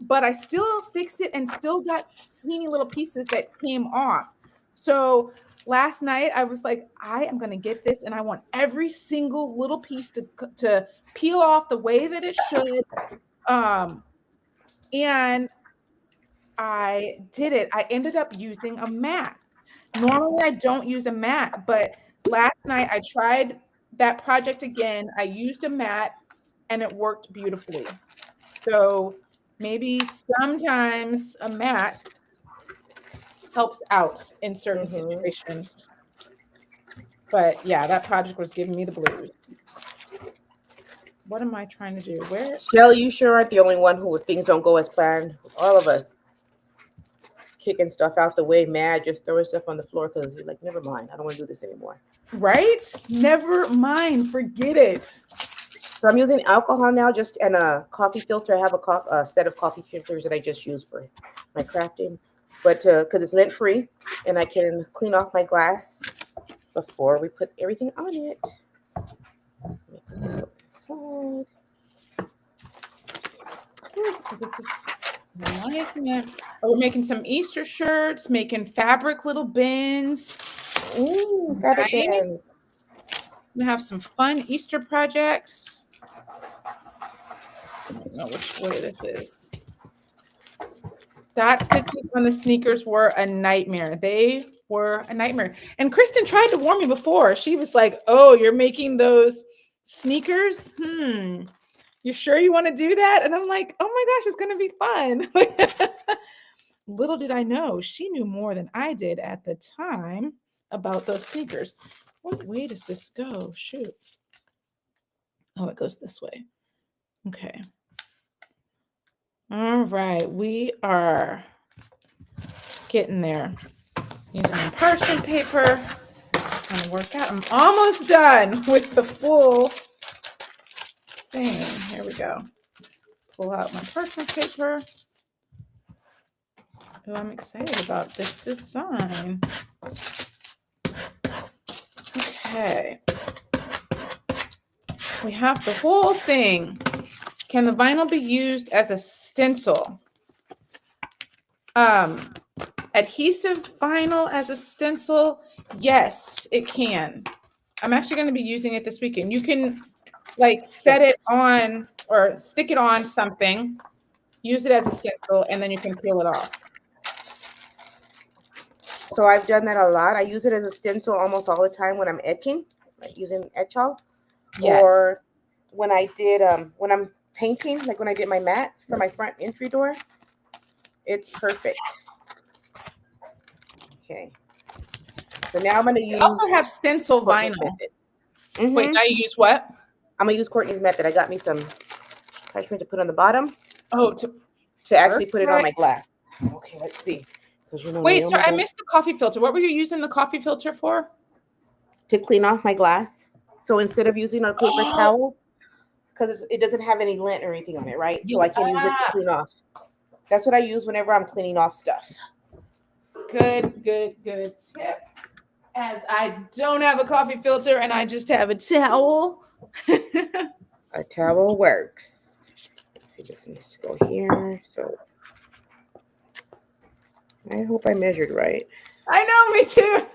But I still fixed it and still got teeny little pieces that came off. So last night I was like, I am going to get this and I want every single little piece to peel off the way that it should. And I did it. I ended up using a mat. Normally I don't use a mat, but last night I tried that project again. I used a mat and it worked beautifully. So maybe sometimes a mat helps out in certain situations. But yeah, that project was giving me the blues. What am I trying to do? Where? Shelly, you sure aren't the only one who things don't go as planned. All of us kicking stuff out the way, mad, just throwing stuff on the floor because you're like, never mind, I don't want to do this anymore. Right? Never mind. Forget it. So I'm using alcohol now, and a coffee filter. I have a set of coffee filters that I just use for my crafting, but because it's lint free, and I can clean off my glass before we put everything on it. Let me put this on the side. This is liking it. Oh, we're making some Easter shirts, making fabric little bins. Ooh, fabric bins. We have some fun Easter projects. I don't know which way this is. That stitches on the sneakers were a nightmare. They were a nightmare. And Kristen tried to warn me before. She was like, oh, you're making those sneakers? You sure you want to do that? And I'm like, oh my gosh, it's going to be fun. Little did I know, she knew more than I did at the time about those sneakers. What way does this go? Shoot. Oh, it goes this way. Okay. All right. We are getting there. Using my parchment paper. This is going to work out. I'm almost done with the full thing. Here we go. Pull out my parchment paper. Oh, I'm excited about this design. Okay. We have the whole thing. Can the vinyl be used as a stencil? Adhesive vinyl as a stencil? Yes, it can. I'm actually going to be using it this weekend. You can like set it on or stick it on something, use it as a stencil, and then you can peel it off. So I've done that a lot. I use it as a stencil almost all the time when I'm etching, like using etchall. Yes. Or when I did when I'm painting, like when I did my mat for my front entry door, it's perfect. Okay. So now I'm gonna use. I also have stencil Courtney's vinyl. method. Wait, now you use what? I'm gonna use Courtney's method. I got me some parchment to put on the bottom. Oh, to actually put it on my glass. Okay, let's see. Wait, sorry, I missed the coffee filter. What were you using the coffee filter for? To clean off my glass. So instead of using a paper towel, because it doesn't have any lint or anything on it, right? So I can use it to clean off. That's what I use whenever I'm cleaning off stuff. Good tip. As I don't have a coffee filter and I just have a towel. A towel works. Let's see, this needs to go here. So I hope I measured right. I know, me too.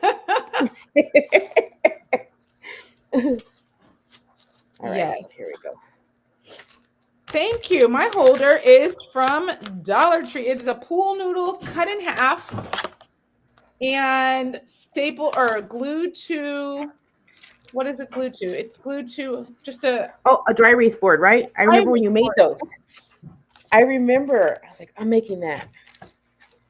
All right, yes. So here we go. Thank you. My holder is from Dollar Tree. It's a pool noodle cut in half and staple or glued to. What is it glued to? It's glued to just a dry erase board, right? I remember when you made those. I remember. I was like, I'm making that.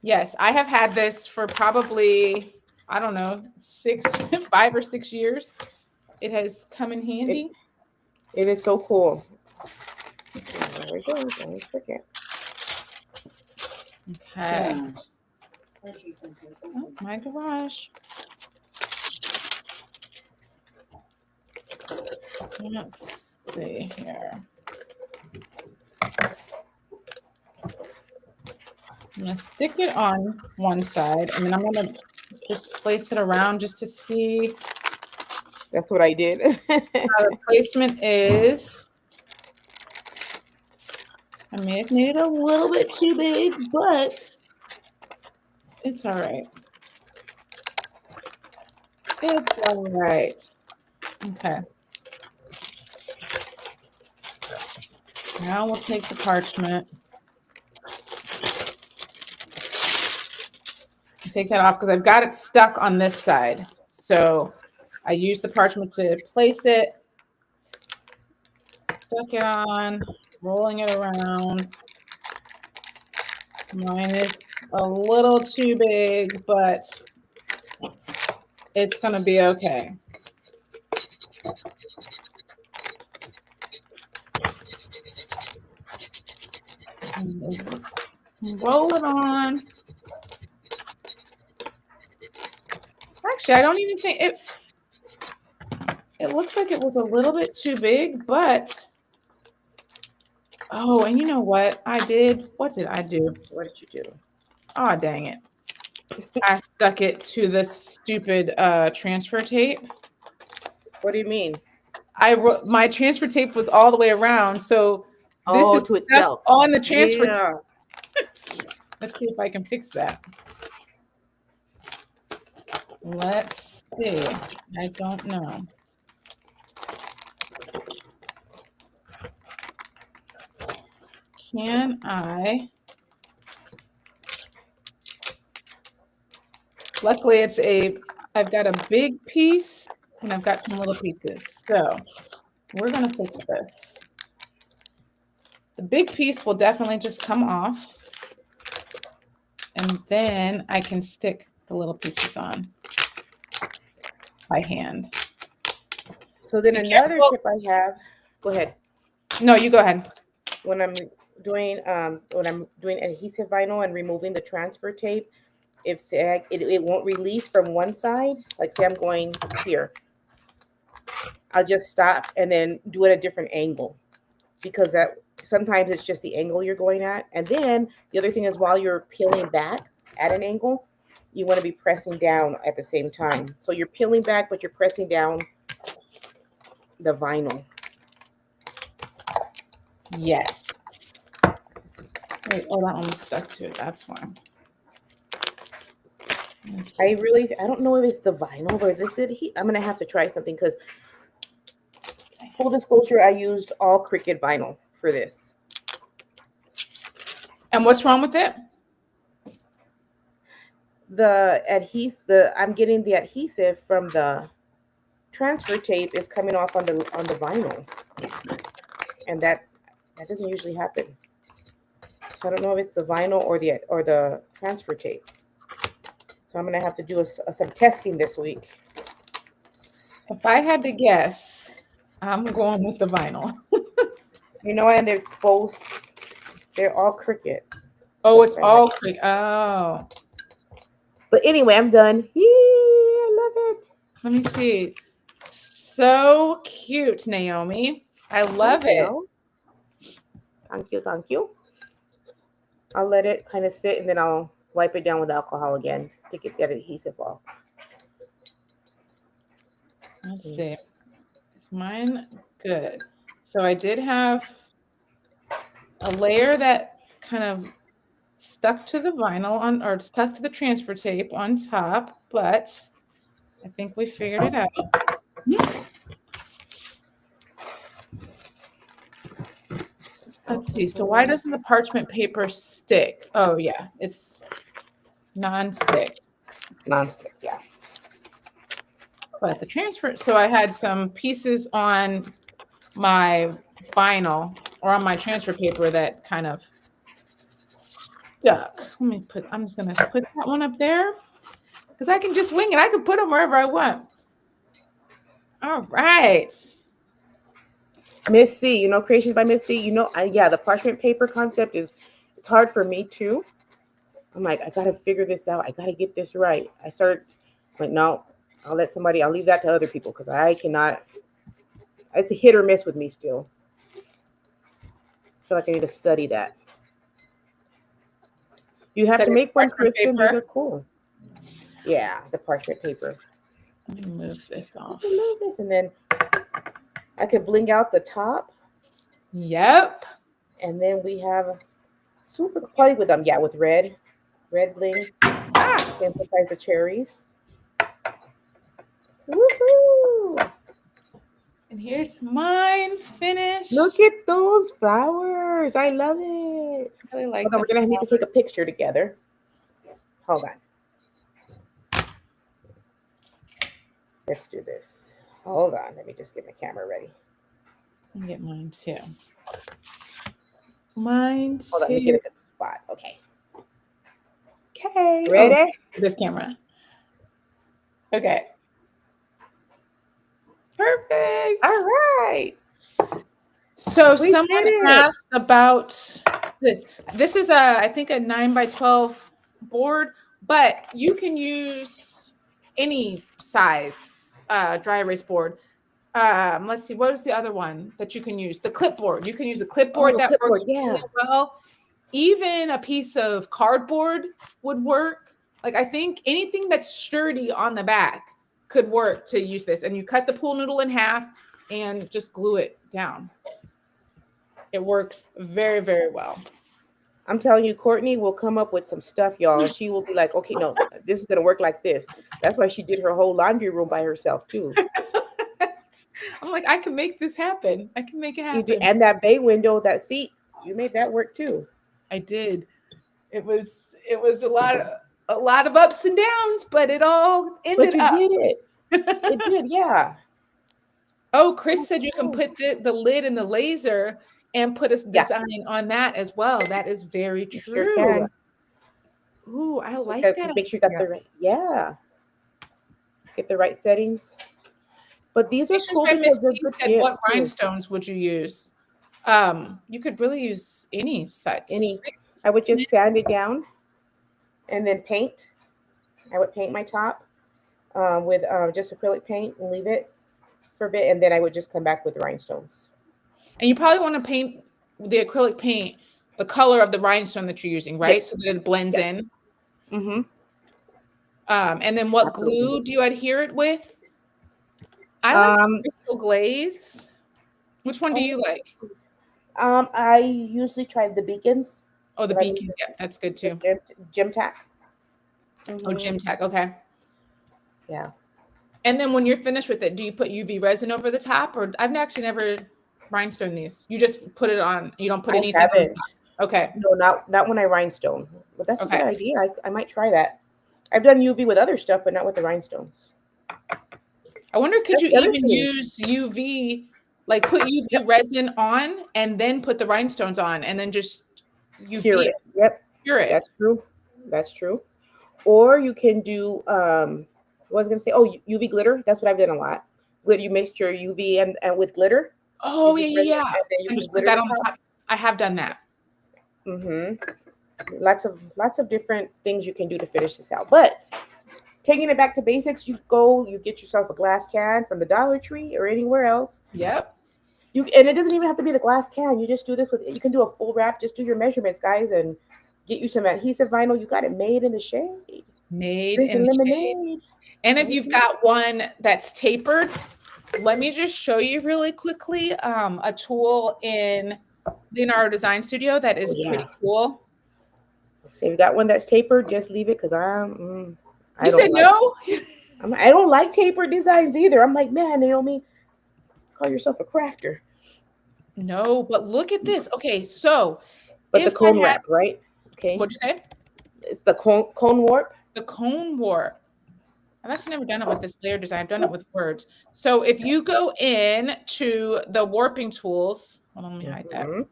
Yes, I have had this for probably, I don't know, 5 or 6 years. It has come in handy. It is so cool. There we go. Don't forget. Okay. Oh, my garage. Let's see here. I'm going to stick it on one side, and then I'm going to just place it around just to see. That's what I did. How the placement is. I may have made it a little bit too big, but it's all right. It's all right. Okay. Now we'll take the parchment. Take that off because I've got it stuck on this side. So I use the parchment to place it. Stuck it on, rolling it around. Mine is a little too big, but it's going to be okay. Roll it on. Actually, I don't even think it looks like it was a little bit too big, but oh, and you know what I did? What did I do? What did you do? Oh, dang it. I stuck it to the stupid transfer tape. What do you mean? My transfer tape was all the way around, so this is to stuck itself on the transfer tape. Let's see if I can fix that. Let's see. I don't know. Can I? Luckily, I've got a big piece and I've got some little pieces. So we're going to fix this. The big piece will definitely just come off. And then I can stick the little pieces on by hand. So then another tip I have, go ahead. No, you go ahead. When I'm doing adhesive vinyl and removing the transfer tape, if say it won't release from one side, like say I'm going here, I'll just stop and then do it at a different angle. because that sometimes it's just the angle you're going at. And then the other thing is while you're peeling back at an angle, you want to be pressing down at the same time. So you're peeling back, but you're pressing down the vinyl. Yes. Wait, oh, that one was stuck to it. That's why. I don't know if it's the vinyl or this it. I'm gonna have to try something because full disclosure, I used all Cricut vinyl for this. And what's wrong with it? I'm getting the adhesive from the transfer tape is coming off on the vinyl, and that doesn't usually happen. So I don't know if it's the vinyl or the transfer tape. So I'm gonna have to do some testing this week. If I had to guess, I'm going with the vinyl. You know, and it's both. They're all Cricut. Oh, it's all Cricut. Oh. But anyway, I'm done. Yee, I love it. Let me see. So cute, Naomi. I love it. Thank you, thank you. I'll let it kind of sit and then I'll wipe it down with alcohol again to get that adhesive off. Let's see. Is mine good? So I did have a layer that kind of stuck to the vinyl or stuck to the transfer tape on top, but I think we figured it out. Let's see. So why doesn't the parchment paper stick? Oh yeah, it's non-stick. It's non-stick, yeah. But the transfer, so I had some pieces on my vinyl or on my transfer paper that kind of stuck. I'm just gonna put that one up there because I can just wing it. I can put them wherever I want. All right. Miss C, Creations by Miss C, the parchment paper concept it's hard for me too. I'm like, I got to figure this out. I got to get this right. I started, but no, I'll leave that to other people because I cannot, it's a hit or miss with me still. I feel like I need to study that. You have to make one, Kristen. These are cool. Yeah, the parchment paper. Let me move this off. Move this, and then I could bling out the top. Yep. And then we have super probably with them, with red bling. To emphasize the cherries. Woohoo! And here's mine finished. Look at those flowers. I love it. I really like Hold on, we're gonna need to take a picture together. Hold on. Let's do this. Hold on. Let me just get my camera ready. I'll get mine too. Mine too. Hold on, let me get a good spot. Okay. Okay. Ready? Oh, this camera. Okay. Perfect. All right. So someone asked about this. This is I think a 9x12 board, but you can use any size dry erase board. Let's see, what was the other one that you can use? The clipboard. You can use a clipboard that works really well. Even a piece of cardboard would work. Like I think anything that's sturdy on the back could work to use this. And you cut the pool noodle in half and just glue it down. It works very, very well. I'm telling you, Courtney will come up with some stuff, y'all. And she will be like, okay, no, this is going to work like this. That's why she did her whole laundry room by herself, too. I'm like, I can make this happen. I can make it happen. And that bay window, that seat, you made that work, too. I did. It was a lot of ups and downs, but it all ended up. But you did it. It did, yeah. Oh, Chris said you can put the lid in the laser and put a design on that as well. That is very true. Sure can. Ooh, I like that. Make sure you got the right, get the right settings. But these are cool because they're good gifts. What rhinestones would you use? You could really use any size. I would just sand it down and then paint. I would paint my top with just acrylic paint and leave it for a bit, and then I would just come back with rhinestones. And you probably want to paint the acrylic paint the color of the rhinestone that you're using, right? So Yes. that it blends Yep. in. Mm-hmm. And then what Absolutely. glue do you adhere it with? I like Um. crystal glaze. Which one do Oh, you like? please. I usually try the beacons, Oh, the but I mean beacon. Yeah, that's good the too. gym tack. Oh, Mm-hmm. gym tech. Okay. Yeah. And then when you're finished with it, do you put UV resin over the top, or I've actually never rhinestone these. You just put it on. You don't put I anything on haven't. top. Okay. No, not when I rhinestone. But that's a good Okay. idea. I might try that. I've done UV with other stuff, but not with the rhinestones. I wonder, could That's you the other even thing. use UV, like put UV Yep. resin on and then put the rhinestones on and then just Cure UV it, it. Yep. cure it? That's true. That's true. Or you can do what was I gonna say? Oh, UV glitter. That's what I've done a lot. Glitter, you mix your UV and with glitter, Oh, yeah, UV yeah, resin, yeah. and then you And put just put glitter that on on the top. top. I have done that. Mm-hmm. Lots of different things you can do to finish this out. But taking it back to basics, you get yourself a glass can from the Dollar Tree or anywhere else. Yep. And it doesn't even have to be the glass can. You just do this with you can do a full wrap, just do your measurements, guys, and get you some adhesive vinyl. You got it made in the shade. Made in Drinking the shade. lemonade. And if you've Mhm. got one that's tapered, let me just show you really quickly a tool in Leonardo Design Studio that Oh is yeah. pretty cool. So if you got one that's tapered, just leave it because I You said don't like no? I don't like tapered designs either. I'm like, man, Naomi, call yourself a crafter. No, but look at this. Okay, so But the if I cone had, wrap, right? Okay. what'd you say? It's the cone warp. The cone warp. I've actually never done it with this layer design. I've done it with words. So if you go in to the warping tools, hold on, let me hide that. Hmm.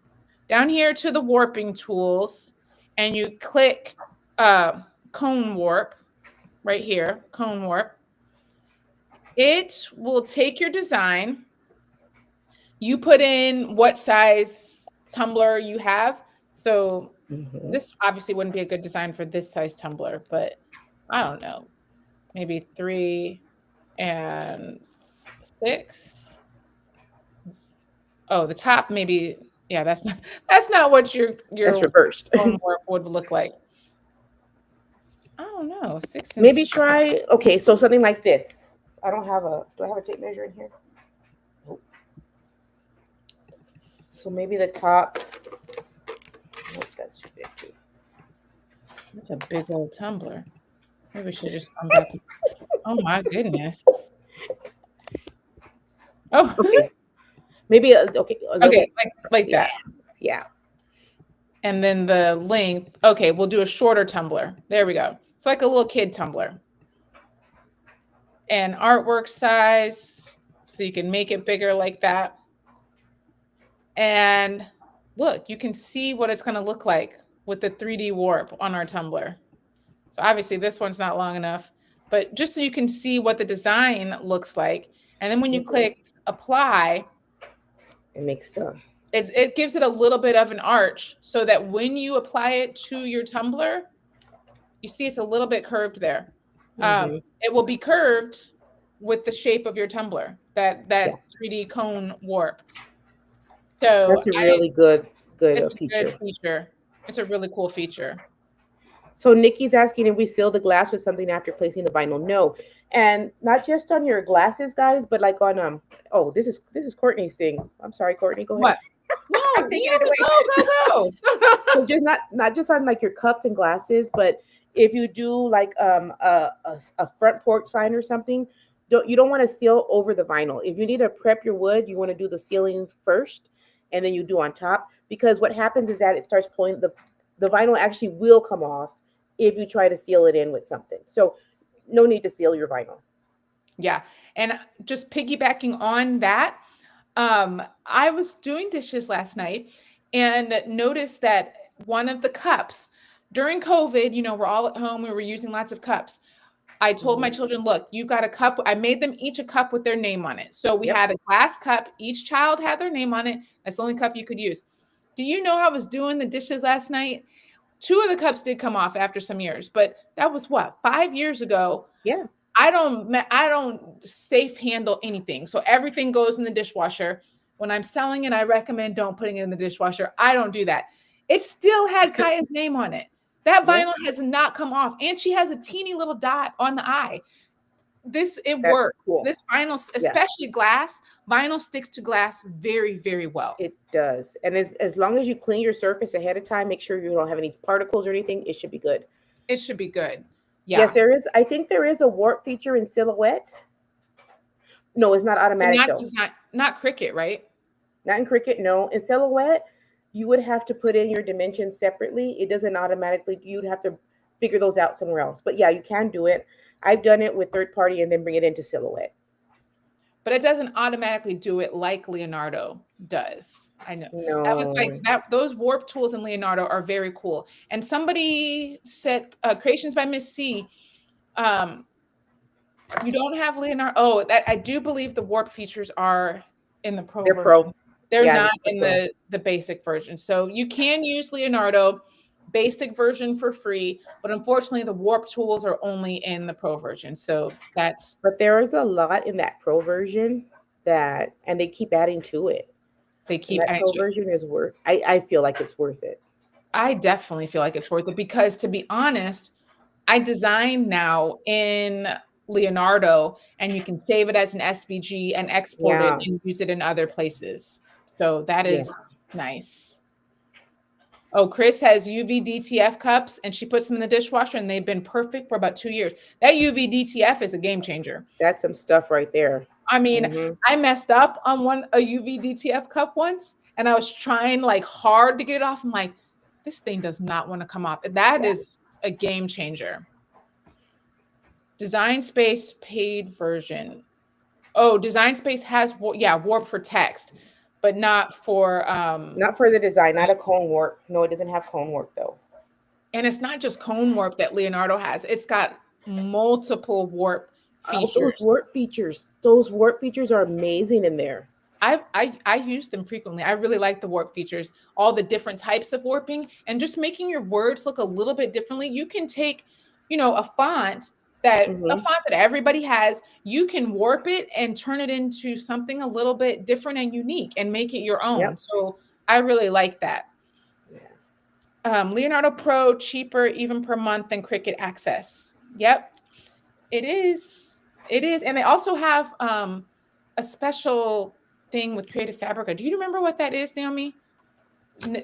Down here to the warping tools, and you click cone warp right here, cone warp. It will take your design. You put in what size tumbler you have. So Hmm. this obviously wouldn't be a good design for this size tumbler, but I don't know, maybe 3 and 6. Oh, the top maybe. Yeah, that's not what That's your reversed. homework would look like. I don't know, six and Maybe try. Okay, so something like this. I don't have a. Do I have a tape measure in here? Nope. So maybe the top. Nope, that's too big too. that's a big old tumbler. Maybe we should just come back. Oh my goodness. Oh, Okay, maybe okay a little okay, bit. like Yeah, that. yeah. And then the length. Okay, we'll do a shorter tumbler. There we go. It's like a little kid tumbler. And artwork size, so you can make it bigger like that. And look, you can see what it's going to look like with the 3D warp on our tumbler. So obviously this one's not long enough, but just so you can see what the design looks like. And then when you Mhm. click apply, It makes it gives it a little bit of an arch so that when you apply it to your tumbler, you see it's a little bit curved there. hmm It will be curved with the shape of your tumbler, yeah. that 3D cone warp. So That's a really good it's a good feature. feature. It's a really cool feature. So Nikki's asking if we seal the glass with something after placing the vinyl. No, and not just on your glasses, guys, but like on Oh, this is Courtney's thing. I'm sorry, Courtney. Go ahead. What? No, I'm taking yeah, it away. go. So just not just on like your cups and glasses, but if you do like a front porch sign or something, you don't want to seal over the vinyl. If you need to prep your wood, you want to do the sealing first, and then you do on top, because what happens is that it starts pulling the vinyl actually will come off if you try to seal it in with something. So no need to seal your vinyl. Yeah. And just piggybacking on that, I was doing dishes last night and noticed that one of the cups during COVID, we're all at home, we were using lots of cups. I told my Mhm. children, look, you've got a cup. I made them each a cup with their name on it. So we Yep. had a glass cup. Each child had their name on it. That's the only cup you could use. Do you know I was doing the dishes last night? Two of the cups did come off after some years, but that was what, 5 years ago. Yeah. I don't safe handle anything. So everything goes in the dishwasher. When I'm selling it, I recommend don't putting it in the dishwasher. I don't do that. It still had Kaya's name on it. That Yeah, vinyl has not come off, and she has a teeny little dot on the eye. It that's works. cool. This vinyl, Yeah, especially glass, vinyl sticks to glass very, very well. it does. And as long as you clean your surface ahead of time, make sure you don't have any particles or anything, it should be good. It should be good. Yes, Yeah. there is. I think there is a warp feature in Silhouette. No, it's not But automatic though. not Cricut, right? Not in Cricut, no. In Silhouette, you would have to put in your dimensions separately. It doesn't automatically, you'd have to figure those out somewhere else. But yeah, you can do it. I've done it with third party and then bring it into Silhouette. But it doesn't automatically do it like Leonardo does. I know. That was like No. that. Those warp tools in Leonardo are very cool. And somebody said, Creations by Miss C, um, you don't have Leonardo. Oh, that I do believe the warp features are in the pro They're version. pro. They're Yeah, not it's a in pro. the basic version. So you can use Leonardo basic version for free, but unfortunately the warp tools are only in the pro version. So that's But there is a lot in that pro version that, and they keep adding to it. they And keep that adding pro to it. version is worth, I feel like it's worth it. I definitely feel like it's worth it because to be honest, I design now in Leonardo and you can save it as an SVG and export it Yeah. and use it in other places. So that Yeah. is nice. Oh, Chris has UV DTF cups and she puts them in the dishwasher and they've been perfect for about 2 years. That UV DTF is a game changer. That's some stuff right there. I mean, Hmm. I messed up on a UV DTF cup once and I was trying like hard to get it off. I'm like, this thing does not want to come off. That Yeah. is a game changer. Design Space paid version. Oh, Design Space has warp for text, but not for Not for the design, not a cone warp. No, it doesn't have cone warp though. and it's not just cone warp that Leonardo has. It's got multiple warp Oh, features. those warp features are amazing in there. I use them frequently. I really like the warp features, all the different types of warping, and just making your words look a little bit differently. You can take, a Hmm. font that everybody has. You can warp it and turn it into something a little bit different and unique, and make it your own. Yep. So I really like that. Yeah. Leonardo Pro cheaper even per month than Cricut Access. Yep, it is. It is, and they also have a special thing with Creative Fabrica. Do you remember what that is, Naomi?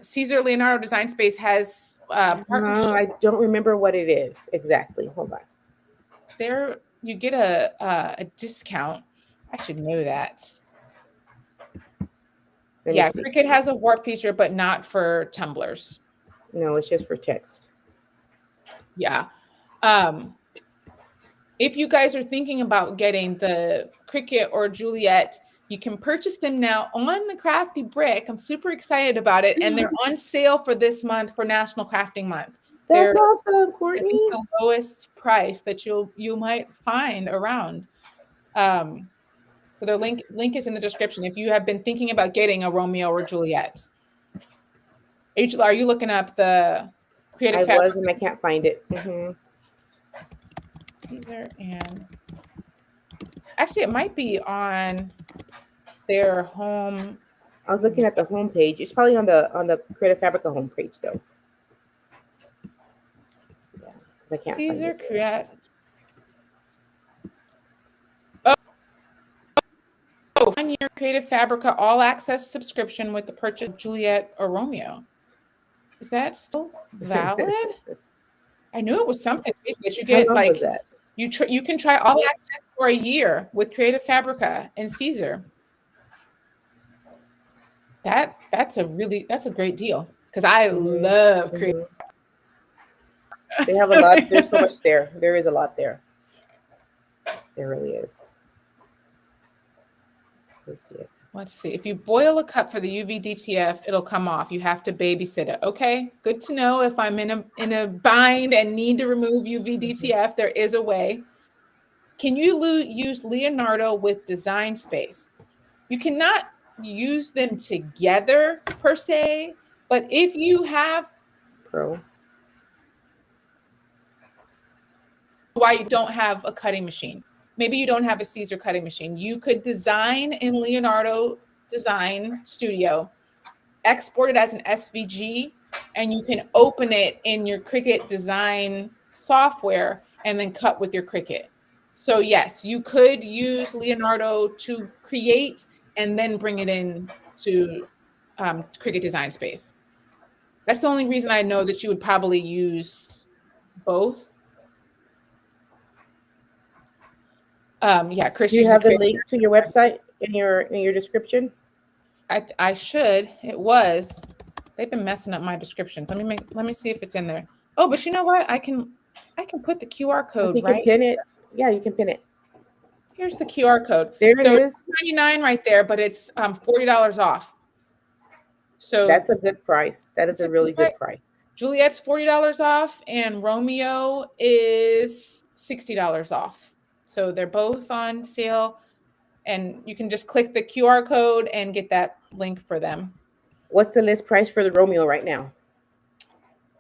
Caesar Leonardo Design Space has No, partnership. I don't remember what it is exactly. Hold on. There, you get a discount. I should know that. Let me Yeah, see. Cricut has a warp feature, but not for tumblers. No, it's just for text. Yeah. Um, if you guys are thinking about getting the Cricut or Juliet, you can purchase them now on the Crafty Brick. I'm super excited about it. And they're on sale for this month for National Crafting Month. They're, That's awesome, I think, Courtney. the lowest price that you might find around. So their link is in the description if you have been thinking about getting a Romeo or Juliet. Are you looking up the Creative I Fabric was, and I can't find it. Caesar? And actually, it might be on their home. I was looking at the homepage. It's probably on the Creative Fabrica homepage though. Yeah, because I can't find Caesar it. Create. Oh, 1 year Creative Fabrica all access subscription with the purchase of Juliet or Romeo. Is that still valid? I knew it was something that you How get long was like that? you can try all access for a year with Creative Fabrica and Caesar. That's a great deal because I Hmm. love Creative. Hmm. They have a lot. There's so much there. There is a lot there. There really is. Yes. Let's see. If you boil a cup for the UV DTF, it'll come off. You have to babysit it. Okay, good to know. If I'm in a bind and need to remove UV DTF, there is a way. Can you use Leonardo with Design Space? You cannot use them together per se, but if you have Pro. why you don't have a cutting machine, maybe you don't have a Caesar cutting machine, you could design in Leonardo Design Studio, export it as an SVG, and you can open it in your Cricut design software and then cut with your Cricut. So yes, you could use Leonardo to create and then bring it in to Cricut Design Space. That's the only reason I know that you would probably use both. Yeah, Do Chris you uses a have the creator. link to your website in your description? I should. It was. They've been messing up my descriptions. Let me see if it's in there. Oh, but you know what? I can put the QR So code you can right. pin it. Yeah, you can pin it. Here's the QR code. There it So it's is. $99 right there, but it's $40 off. So That's a good price. That is it's a a good really good price. price. Juliet's $40 off, and Romeo is $60 off. So they're both on sale, and you can just click the QR code and get that link for them. What's the list price for the Romeo right now?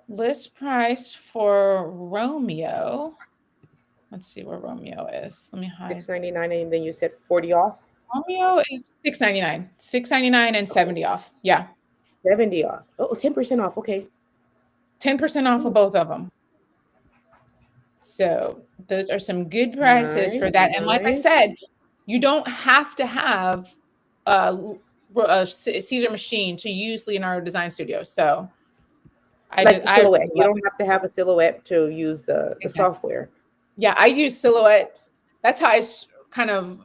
List price for Romeo. Let's see where Romeo is. Let me hide. $6.99, and then you said 40 off. Romeo is $6.99. $6.99 and 70 off. Yeah. 70 off. Oh, 10% off. Okay. 10% off of both of them. So those are some good prices for Nice, that. And like I nice. said, you don't have to have a Caesar machine to use Leonardo Design Studio. So Like the I really Silhouette. You love don't have to have a Silhouette to use the it. software. Yeah, I use Silhouette. That's how I kind of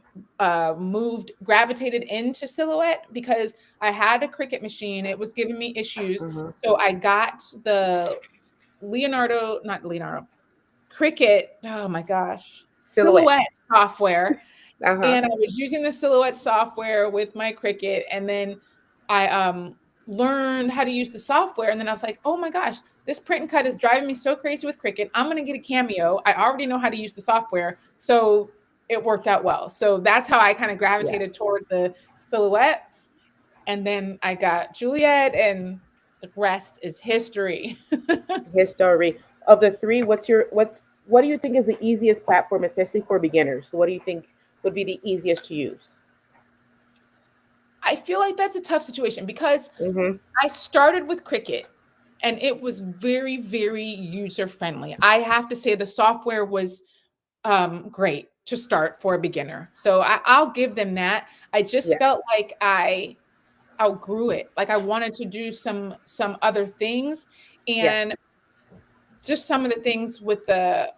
gravitated into Silhouette, because I had a Cricut machine. It was giving me issues. Uh-huh. So I got the not Leonardo, Cricut. Oh my gosh. Silhouette. Silhouette software. Uh-huh. And I was using the Silhouette software with my Cricut. And then I learned how to use the software. And then I was like, oh my gosh, this print and cut is driving me so crazy with Cricut. I'm going to get a Cameo. I already know how to use the software. So it worked out well. So that's how I kind of Yeah. gravitated toward the Silhouette. And then I got Juliet, and the rest is history. History. Of the three, what do you think is the easiest platform, especially for beginners? What do you think would be the easiest to use? I feel like that's a tough situation because Mm-hmm. I started with Cricut and it was very, very user friendly. I have to say the software was great to start for a beginner. So I'll give them that. I just Yeah. felt like I outgrew it. Like I wanted to do some other things, Yeah. and just some of the things with the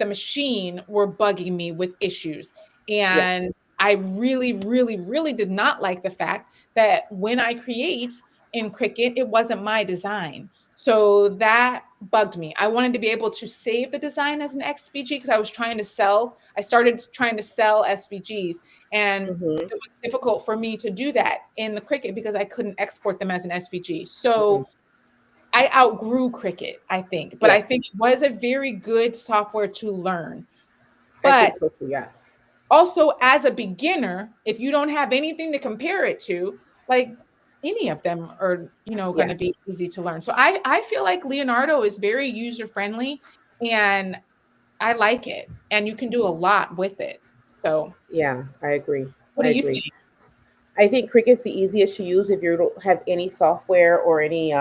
machine were bugging me with issues. Yeah. And I really, really, really did not like the fact that when I create in Cricut, it wasn't my design. So that bugged me. I wanted to be able to save the design as an SVG because I started trying to sell SVGs, and Mm-hmm. it was difficult for me to do that in the Cricut because I couldn't export them as an SVG. Mm-hmm. So I outgrew Cricut, I think, but I Yes. think it was a very good software to learn. I But think so too. Yeah. also, as a beginner, if you don't have anything to compare it to, like any of them are, going Yeah. to be easy to learn. So I feel like Leonardo is very user friendly, and I like it, and you can do a lot with it. So, Yeah. I agree. what I do you agree. think? I think Cricut's the easiest to use if you don't have any software or any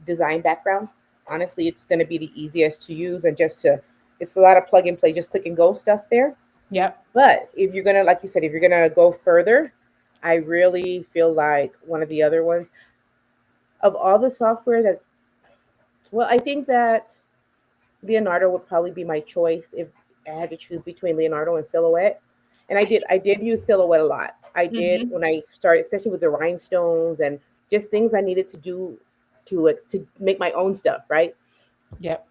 design background. Honestly, it's going to be the easiest to use, and it's a lot of plug and play, just click and go stuff there. Yep. But if you're gonna, like you said, if you're gonna go further, I really feel like one of the other ones of all the software well, I think that Leonardo would probably be my choice if I had to choose between Leonardo and Silhouette. And I did use Silhouette a lot. I did Hmm. when I started, especially with the rhinestones and just things I needed to do to make my own stuff, right? Yep.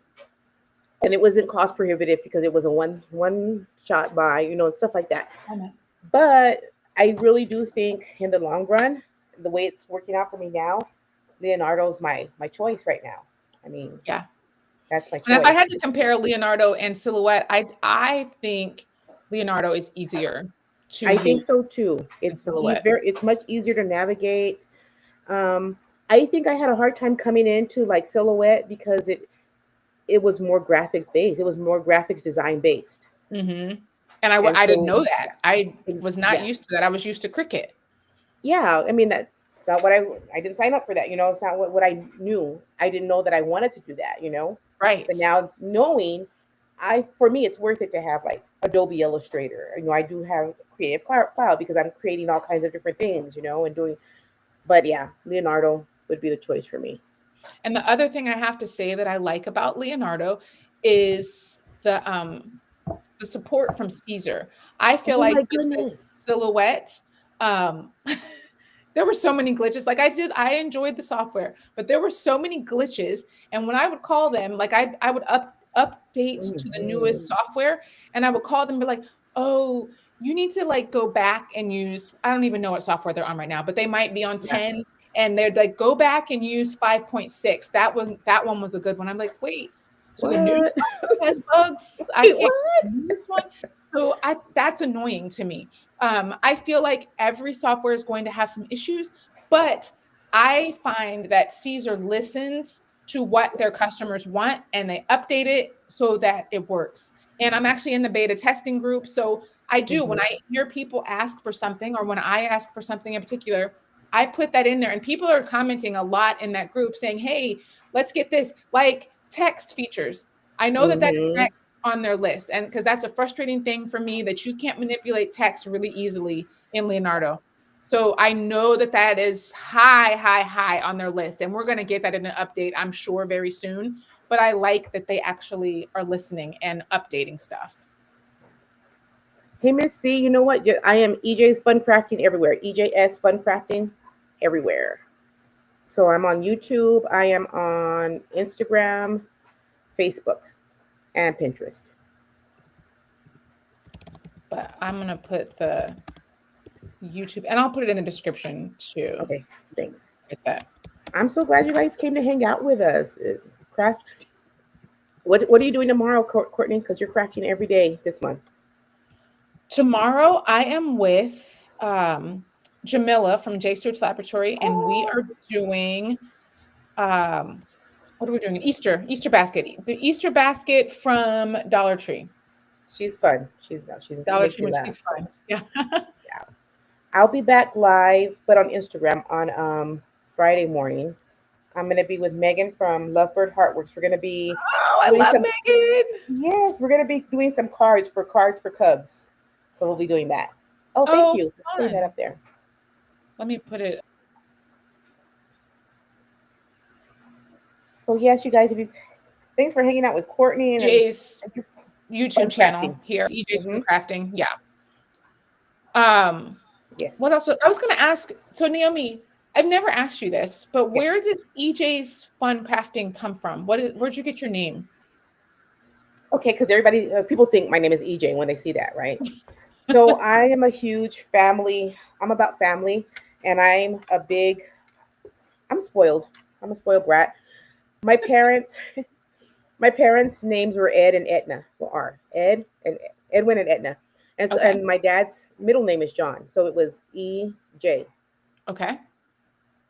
And it wasn't cost prohibitive because it was a one shot buy, and stuff like that. I know. But I really do think in the long run, the way it's working out for me now, Leonardo's my choice right now. I mean, Yeah. that's my And if I choice. had to compare Leonardo and Silhouette, I think Leonardo is easier to I think use so too. than Silhouette. It's much easier to navigate. Um, I think I had a hard time coming into like Silhouette because it was more graphics based. It was more graphics design based, Mhm. And and I didn't so know that. I was not yeah, used to that. I was used to Cricut. Yeah, I mean that's not what I didn't sign up for that, it's not what I knew. I didn't know that I wanted to do that. But Right. now knowing, for me it's worth it to have like Adobe Illustrator. I do have Creative Cloud because I'm creating all kinds of different things, and doing, but yeah, Leonardo would be the choice for me. And the other thing I have to say that I like about Leonardo is the support from Caesar. I feel Oh like my with this goodness. silhouette, there were so many glitches. Like I enjoyed the software, but there were so many glitches. And when I would call them, like I would update to the newest Mhm. software, and I would call them and be like, "Oh, you need to like go back and use." I don't even know what software they're on right now, but they might be on Yeah. 10, and they're like, "Go back and use 5.6." That one was a good one. I'm like, wait. So the new What? software has bugs. I Wait, can't what? use this one. So that's annoying to me. I feel like every software is going to have some issues, but I find that Caesar listens to what their customers want and they update it so that it works. And I'm actually in the beta testing group. So I do, when Mhm. I hear people ask for something or when I ask for something in particular, I put that in there. And people are commenting a lot in that group saying, hey, let's get this, like text features. I know that that is Mhm. next on their list. And because that's a frustrating thing for me that you can't manipulate text really easily in Leonardo. So I know that that is high, high, high on their list. And we're going to get that in an update, I'm sure, very soon. But I like that they actually are listening and updating stuff. Hey, Miss C, you know what? I am EJ's Fun Crafting everywhere. EJS Fun Crafting everywhere. So I'm on YouTube, I am on Instagram, Facebook, and Pinterest. But I'm going to put the YouTube and I'll put it in the description too. Okay, thanks. With that. I'm so glad you guys came to hang out with us. Craft. What are you doing tomorrow, Courtney? Because you're crafting every day this month. Tomorrow, I am with Jamila from J Stewart's Laboratory, and we Oh, are doing um, what are we doing? Easter basket. The Easter basket from Dollar Tree. she's fun. She Dollar makes Tree me when laugh. she's fun. Yeah. Yeah. I'll be back live, but on Instagram on Friday morning. I'm gonna be with Megan from Lovebird Heartworks. We're gonna be Oh, I doing love some Megan. Yes, we're gonna be doing some cards for Cubs. So we'll be doing that. Oh, thank Oh, you for putting that fun. up there. Let me put it. So yes, you guys, if you thanks for hanging out with Courtney and Jay's fun YouTube crafting. channel here. EJ's Hmm. Fun Crafting. Yeah. Um, Yes. what else? I was going to ask. So Naomi, I've never asked you this, but Yes. where does EJ's Fun Crafting come from? Where'd you get your name? Okay, because everybody, people think my name is EJ when they see that, right? So I am a huge family. I'm about family, and I'm spoiled. I'm a spoiled brat. My parents, my parents' names were Ed and Etna. Well, are Edwin and Etna, Okay. and my dad's middle name is John, so it was EJ. Okay.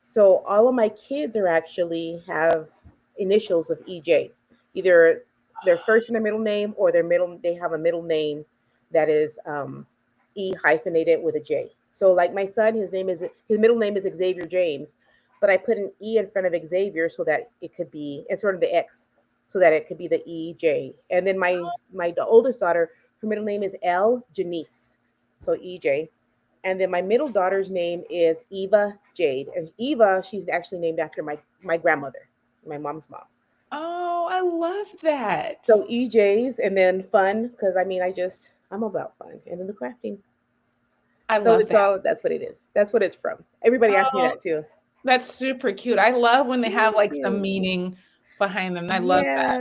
So all of my kids are actually have initials of EJ, either their first and their middle name, or they have a middle name that is E hyphenated with a J. So like my son, his middle name is Xavier James, but I put an E in front of Xavier so that it could be, and sort of the X, so that it could be the EJ. And then the oldest daughter, her middle name is L Janice, so EJ. And then my middle daughter's name is Eva Jade. And Eva, she's actually named after my grandmother, my mom's mom. Oh, I love that. So EJ's, and then fun, because I'm about fun. And then the crafting. I So love it's that. all, that's what it is. That's what it's from. Everybody asks me Oh, that too. that's super cute. I love when they have Thank like some you. meaning behind them. I love that.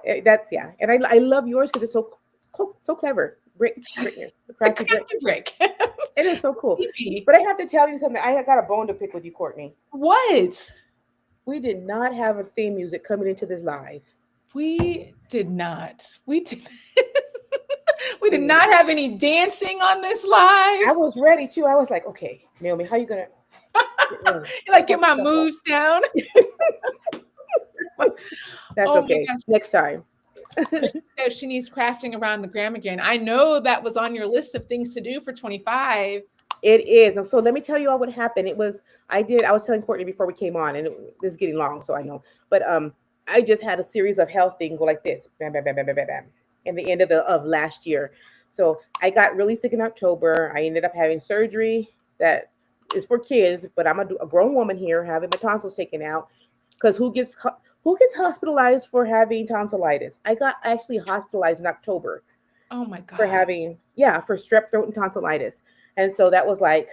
Yeah. Yeah. And I love yours because it's so clever. Brick, the The crafty brick. crafty brick. It is so cool. CP. But I have to tell you something. I got a bone to pick with you, Courtney. What? We did not have a theme music coming into this live. We did not. We did. We did We not have any dancing on this live. I was ready too. I was like, okay, Naomi, how you gonna Like get pump my yourself up? moves down. That's Oh my okay. gosh. Next time. Kristen says she needs crafting around the gram again. I know that was on your list of things to do for 25. It is. And so let me tell you all what happened. I was telling Courtney before we came on, and this is getting long, so I know. But I just had a series of health things go like this, bam, bam, bam, bam, bam, bam, bam, in the end of last year. So I got really sick in October. I ended up having surgery that is for kids, but I'm a grown woman here having my tonsils taken out. Because who gets hospitalized for having tonsillitis? I got actually hospitalized in October Oh my for God. having, yeah, for strep throat and tonsillitis. And so that was like,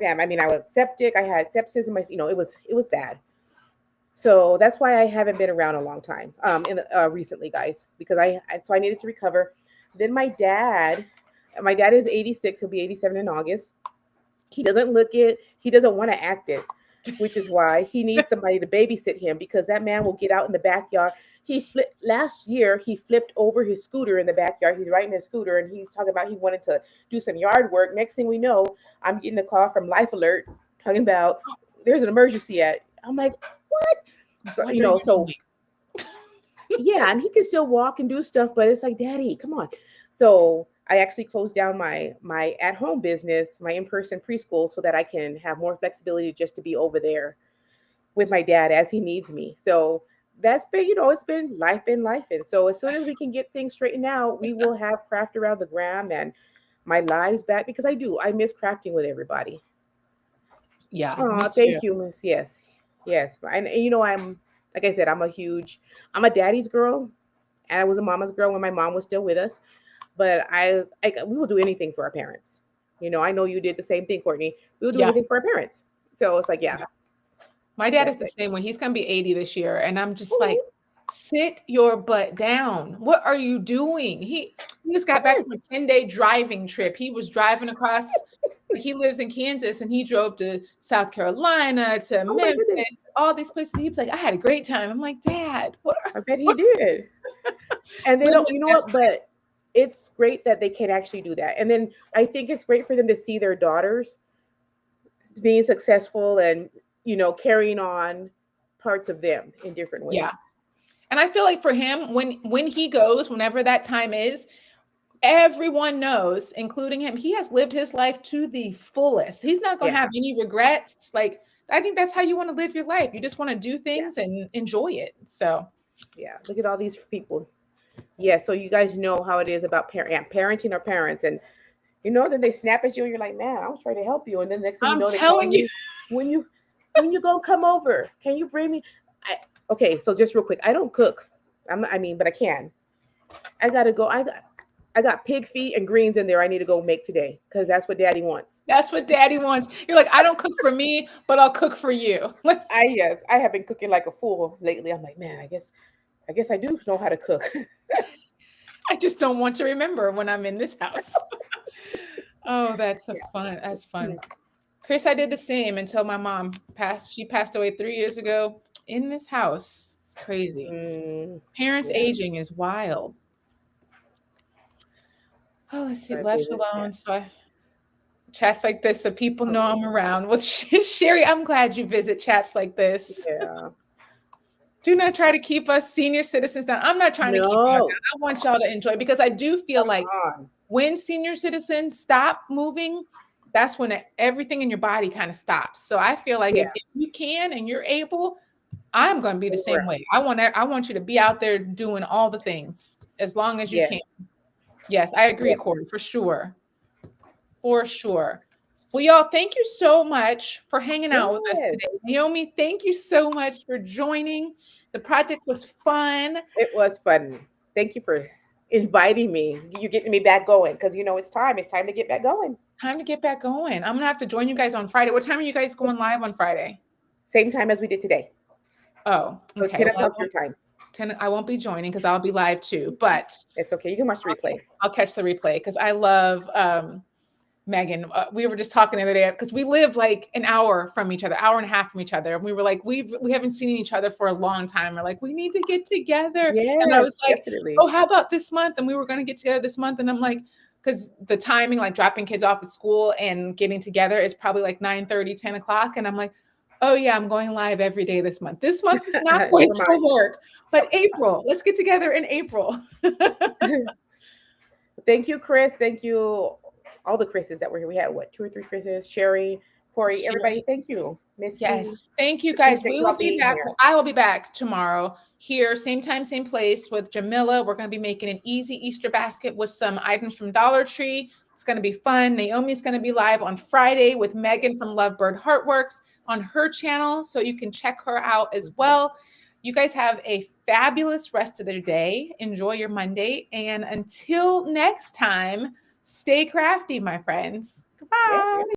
damn, I mean, I was septic, I had sepsis in my, it was bad. So that's why I haven't been around a long time, recently, guys, because so I needed to recover. Then my dad is 86, he'll be 87 in August. He doesn't look it, he doesn't want to act it, which is why he needs somebody to babysit him, because that man will get out in the backyard. Last year he flipped over his scooter in the backyard. He's riding his scooter and he's talking about he wanted to do some yard work. Next thing we know, I'm getting a call from Life Alert talking about there's an emergency at. I'm like, what? So, What are you so doing? yeah, and he can still walk and do stuff, but it's like, Daddy, come on. So I actually closed down my at home business, my in person preschool, so that I can have more flexibility just to be over there with my dad as he needs me. So that's been, been life. And so as soon as we can get things straightened out, we will have craft around the gram and my lives back, because I miss crafting with everybody. Yeah, me Oh, too. thank you, Miss. Yes, yes. And I'm, like I said, I'm a daddy's girl, and I was a mama's girl when my mom was still with us. But we will do anything for our parents. I know you did the same thing, Courtney. We will do Yeah, anything for our parents. So it's like, yeah, yeah. My dad is that's the it. same way. He's gonna be 80 this year, and I'm just like, Mhm. sit your butt down. What are you doing? He just got back from a Yes. 10-day driving trip. He was driving across. He lives in Kansas, and he drove to South Carolina, to Oh my goodness. Memphis, all these places. He was like, I had a great time. I'm like, Dad, what? I bet he did. And they Living don't, his you know best what? But it's great that they can actually do that. And then I think it's great for them to see their daughters being successful and, carrying on parts of them in different life. Yeah. ways. And I feel like for him, when he goes, whenever that time is, everyone knows, including him, he has lived his life to the fullest. He's not going to Yeah. have any regrets. Like, I think that's how you want to live your life. You just want to do Yeah. things and enjoy it. So, Yeah. Look at all these people. Yeah. So you guys know how it is about parenting our parents. And, then they snap at you and you're like, man, I was trying to help you. And then next thing you I'm know, they call telling you, you when you, when you gonna come over? Can you bring me? Okay. So just real quick, I don't cook. But I can. I gotta go. I got pig feet and greens in there. I need to go make today because that's what Daddy wants. that's what daddy wants. You're like, I don't cook for me, but I'll cook for you. Like, I have been cooking like a fool lately. I'm like, man, I guess I do know how to cook. I just don't want to remember when I'm in this house. Oh, that's so Yeah. fun. That's Mm, fun. Chris, I did the same until my mom passed. She passed away 3 years ago in this house. It's crazy. mm, Parents yeah. aging is wild. Oh, let's see. My Left visit alone. chats. So I chats like this so people know Okay. I'm around. Well, Sherry, I'm glad you visit chats like this. Yeah. Do not try to keep us senior citizens down. I'm not trying to keep y'all No. down. I want y'all to enjoy because I do feel Come like on. when senior citizens stop moving, that's when everything in your body kind of stops. So I feel like if Yeah. you can and you're able, I'm going to be the Go same around. way. I want you to be out there doing all the things as long as you can. Yes. Yes, I agree, Yep. Corey, for sure. For sure. Well, y'all, thank you so much for hanging out with us Yes. today. Naomi, thank you so much for joining. The project was fun. It was fun. Thank you for inviting me. You're getting me back going because it's time. It's time to get back going. Time to get back going. I'm gonna have to join you guys on Friday. What time are you guys going live on Friday? Same time as we did today. Oh, So okay. 10 Well, o'clock your time. I won't be joining because I'll be live too, but It's okay. You can watch the I'll, replay. I'll catch the replay because I love Megan. We were just talking the other day because we live like an hour from each other, hour and a half from each other. And we were like, we haven't seen each other for a long time. We're like, we need to get together. And I was Yes, like, definitely. oh, how about this month? And we were going to get together this month. And I'm like, because the timing, like dropping kids off at school and getting together is probably like 9:30, 10 o'clock. And I'm like, oh yeah, I'm going live every day this month. This month is not going Never to mind. work, but April, let's get together in April. Thank you, Chris. Thank you, all the Chris's that were here. We had what, 2 or 3 Chris's, Sherry, Corey, Sure. everybody. Thank you. Missy. Yes. Thank you, guys. Appreciate We will y'all be being back. here. I will be back tomorrow here, same time, same place with Jamila. We're going to be making an easy Easter basket with some items from Dollar Tree. It's going to be fun. Naomi's going to be live on Friday with Megan from Lovebird Heartworks on her channel, so you can check her out as well. You guys have a fabulous rest of the day. Enjoy your Monday. And until next time, stay crafty, my friends. Yep. Goodbye.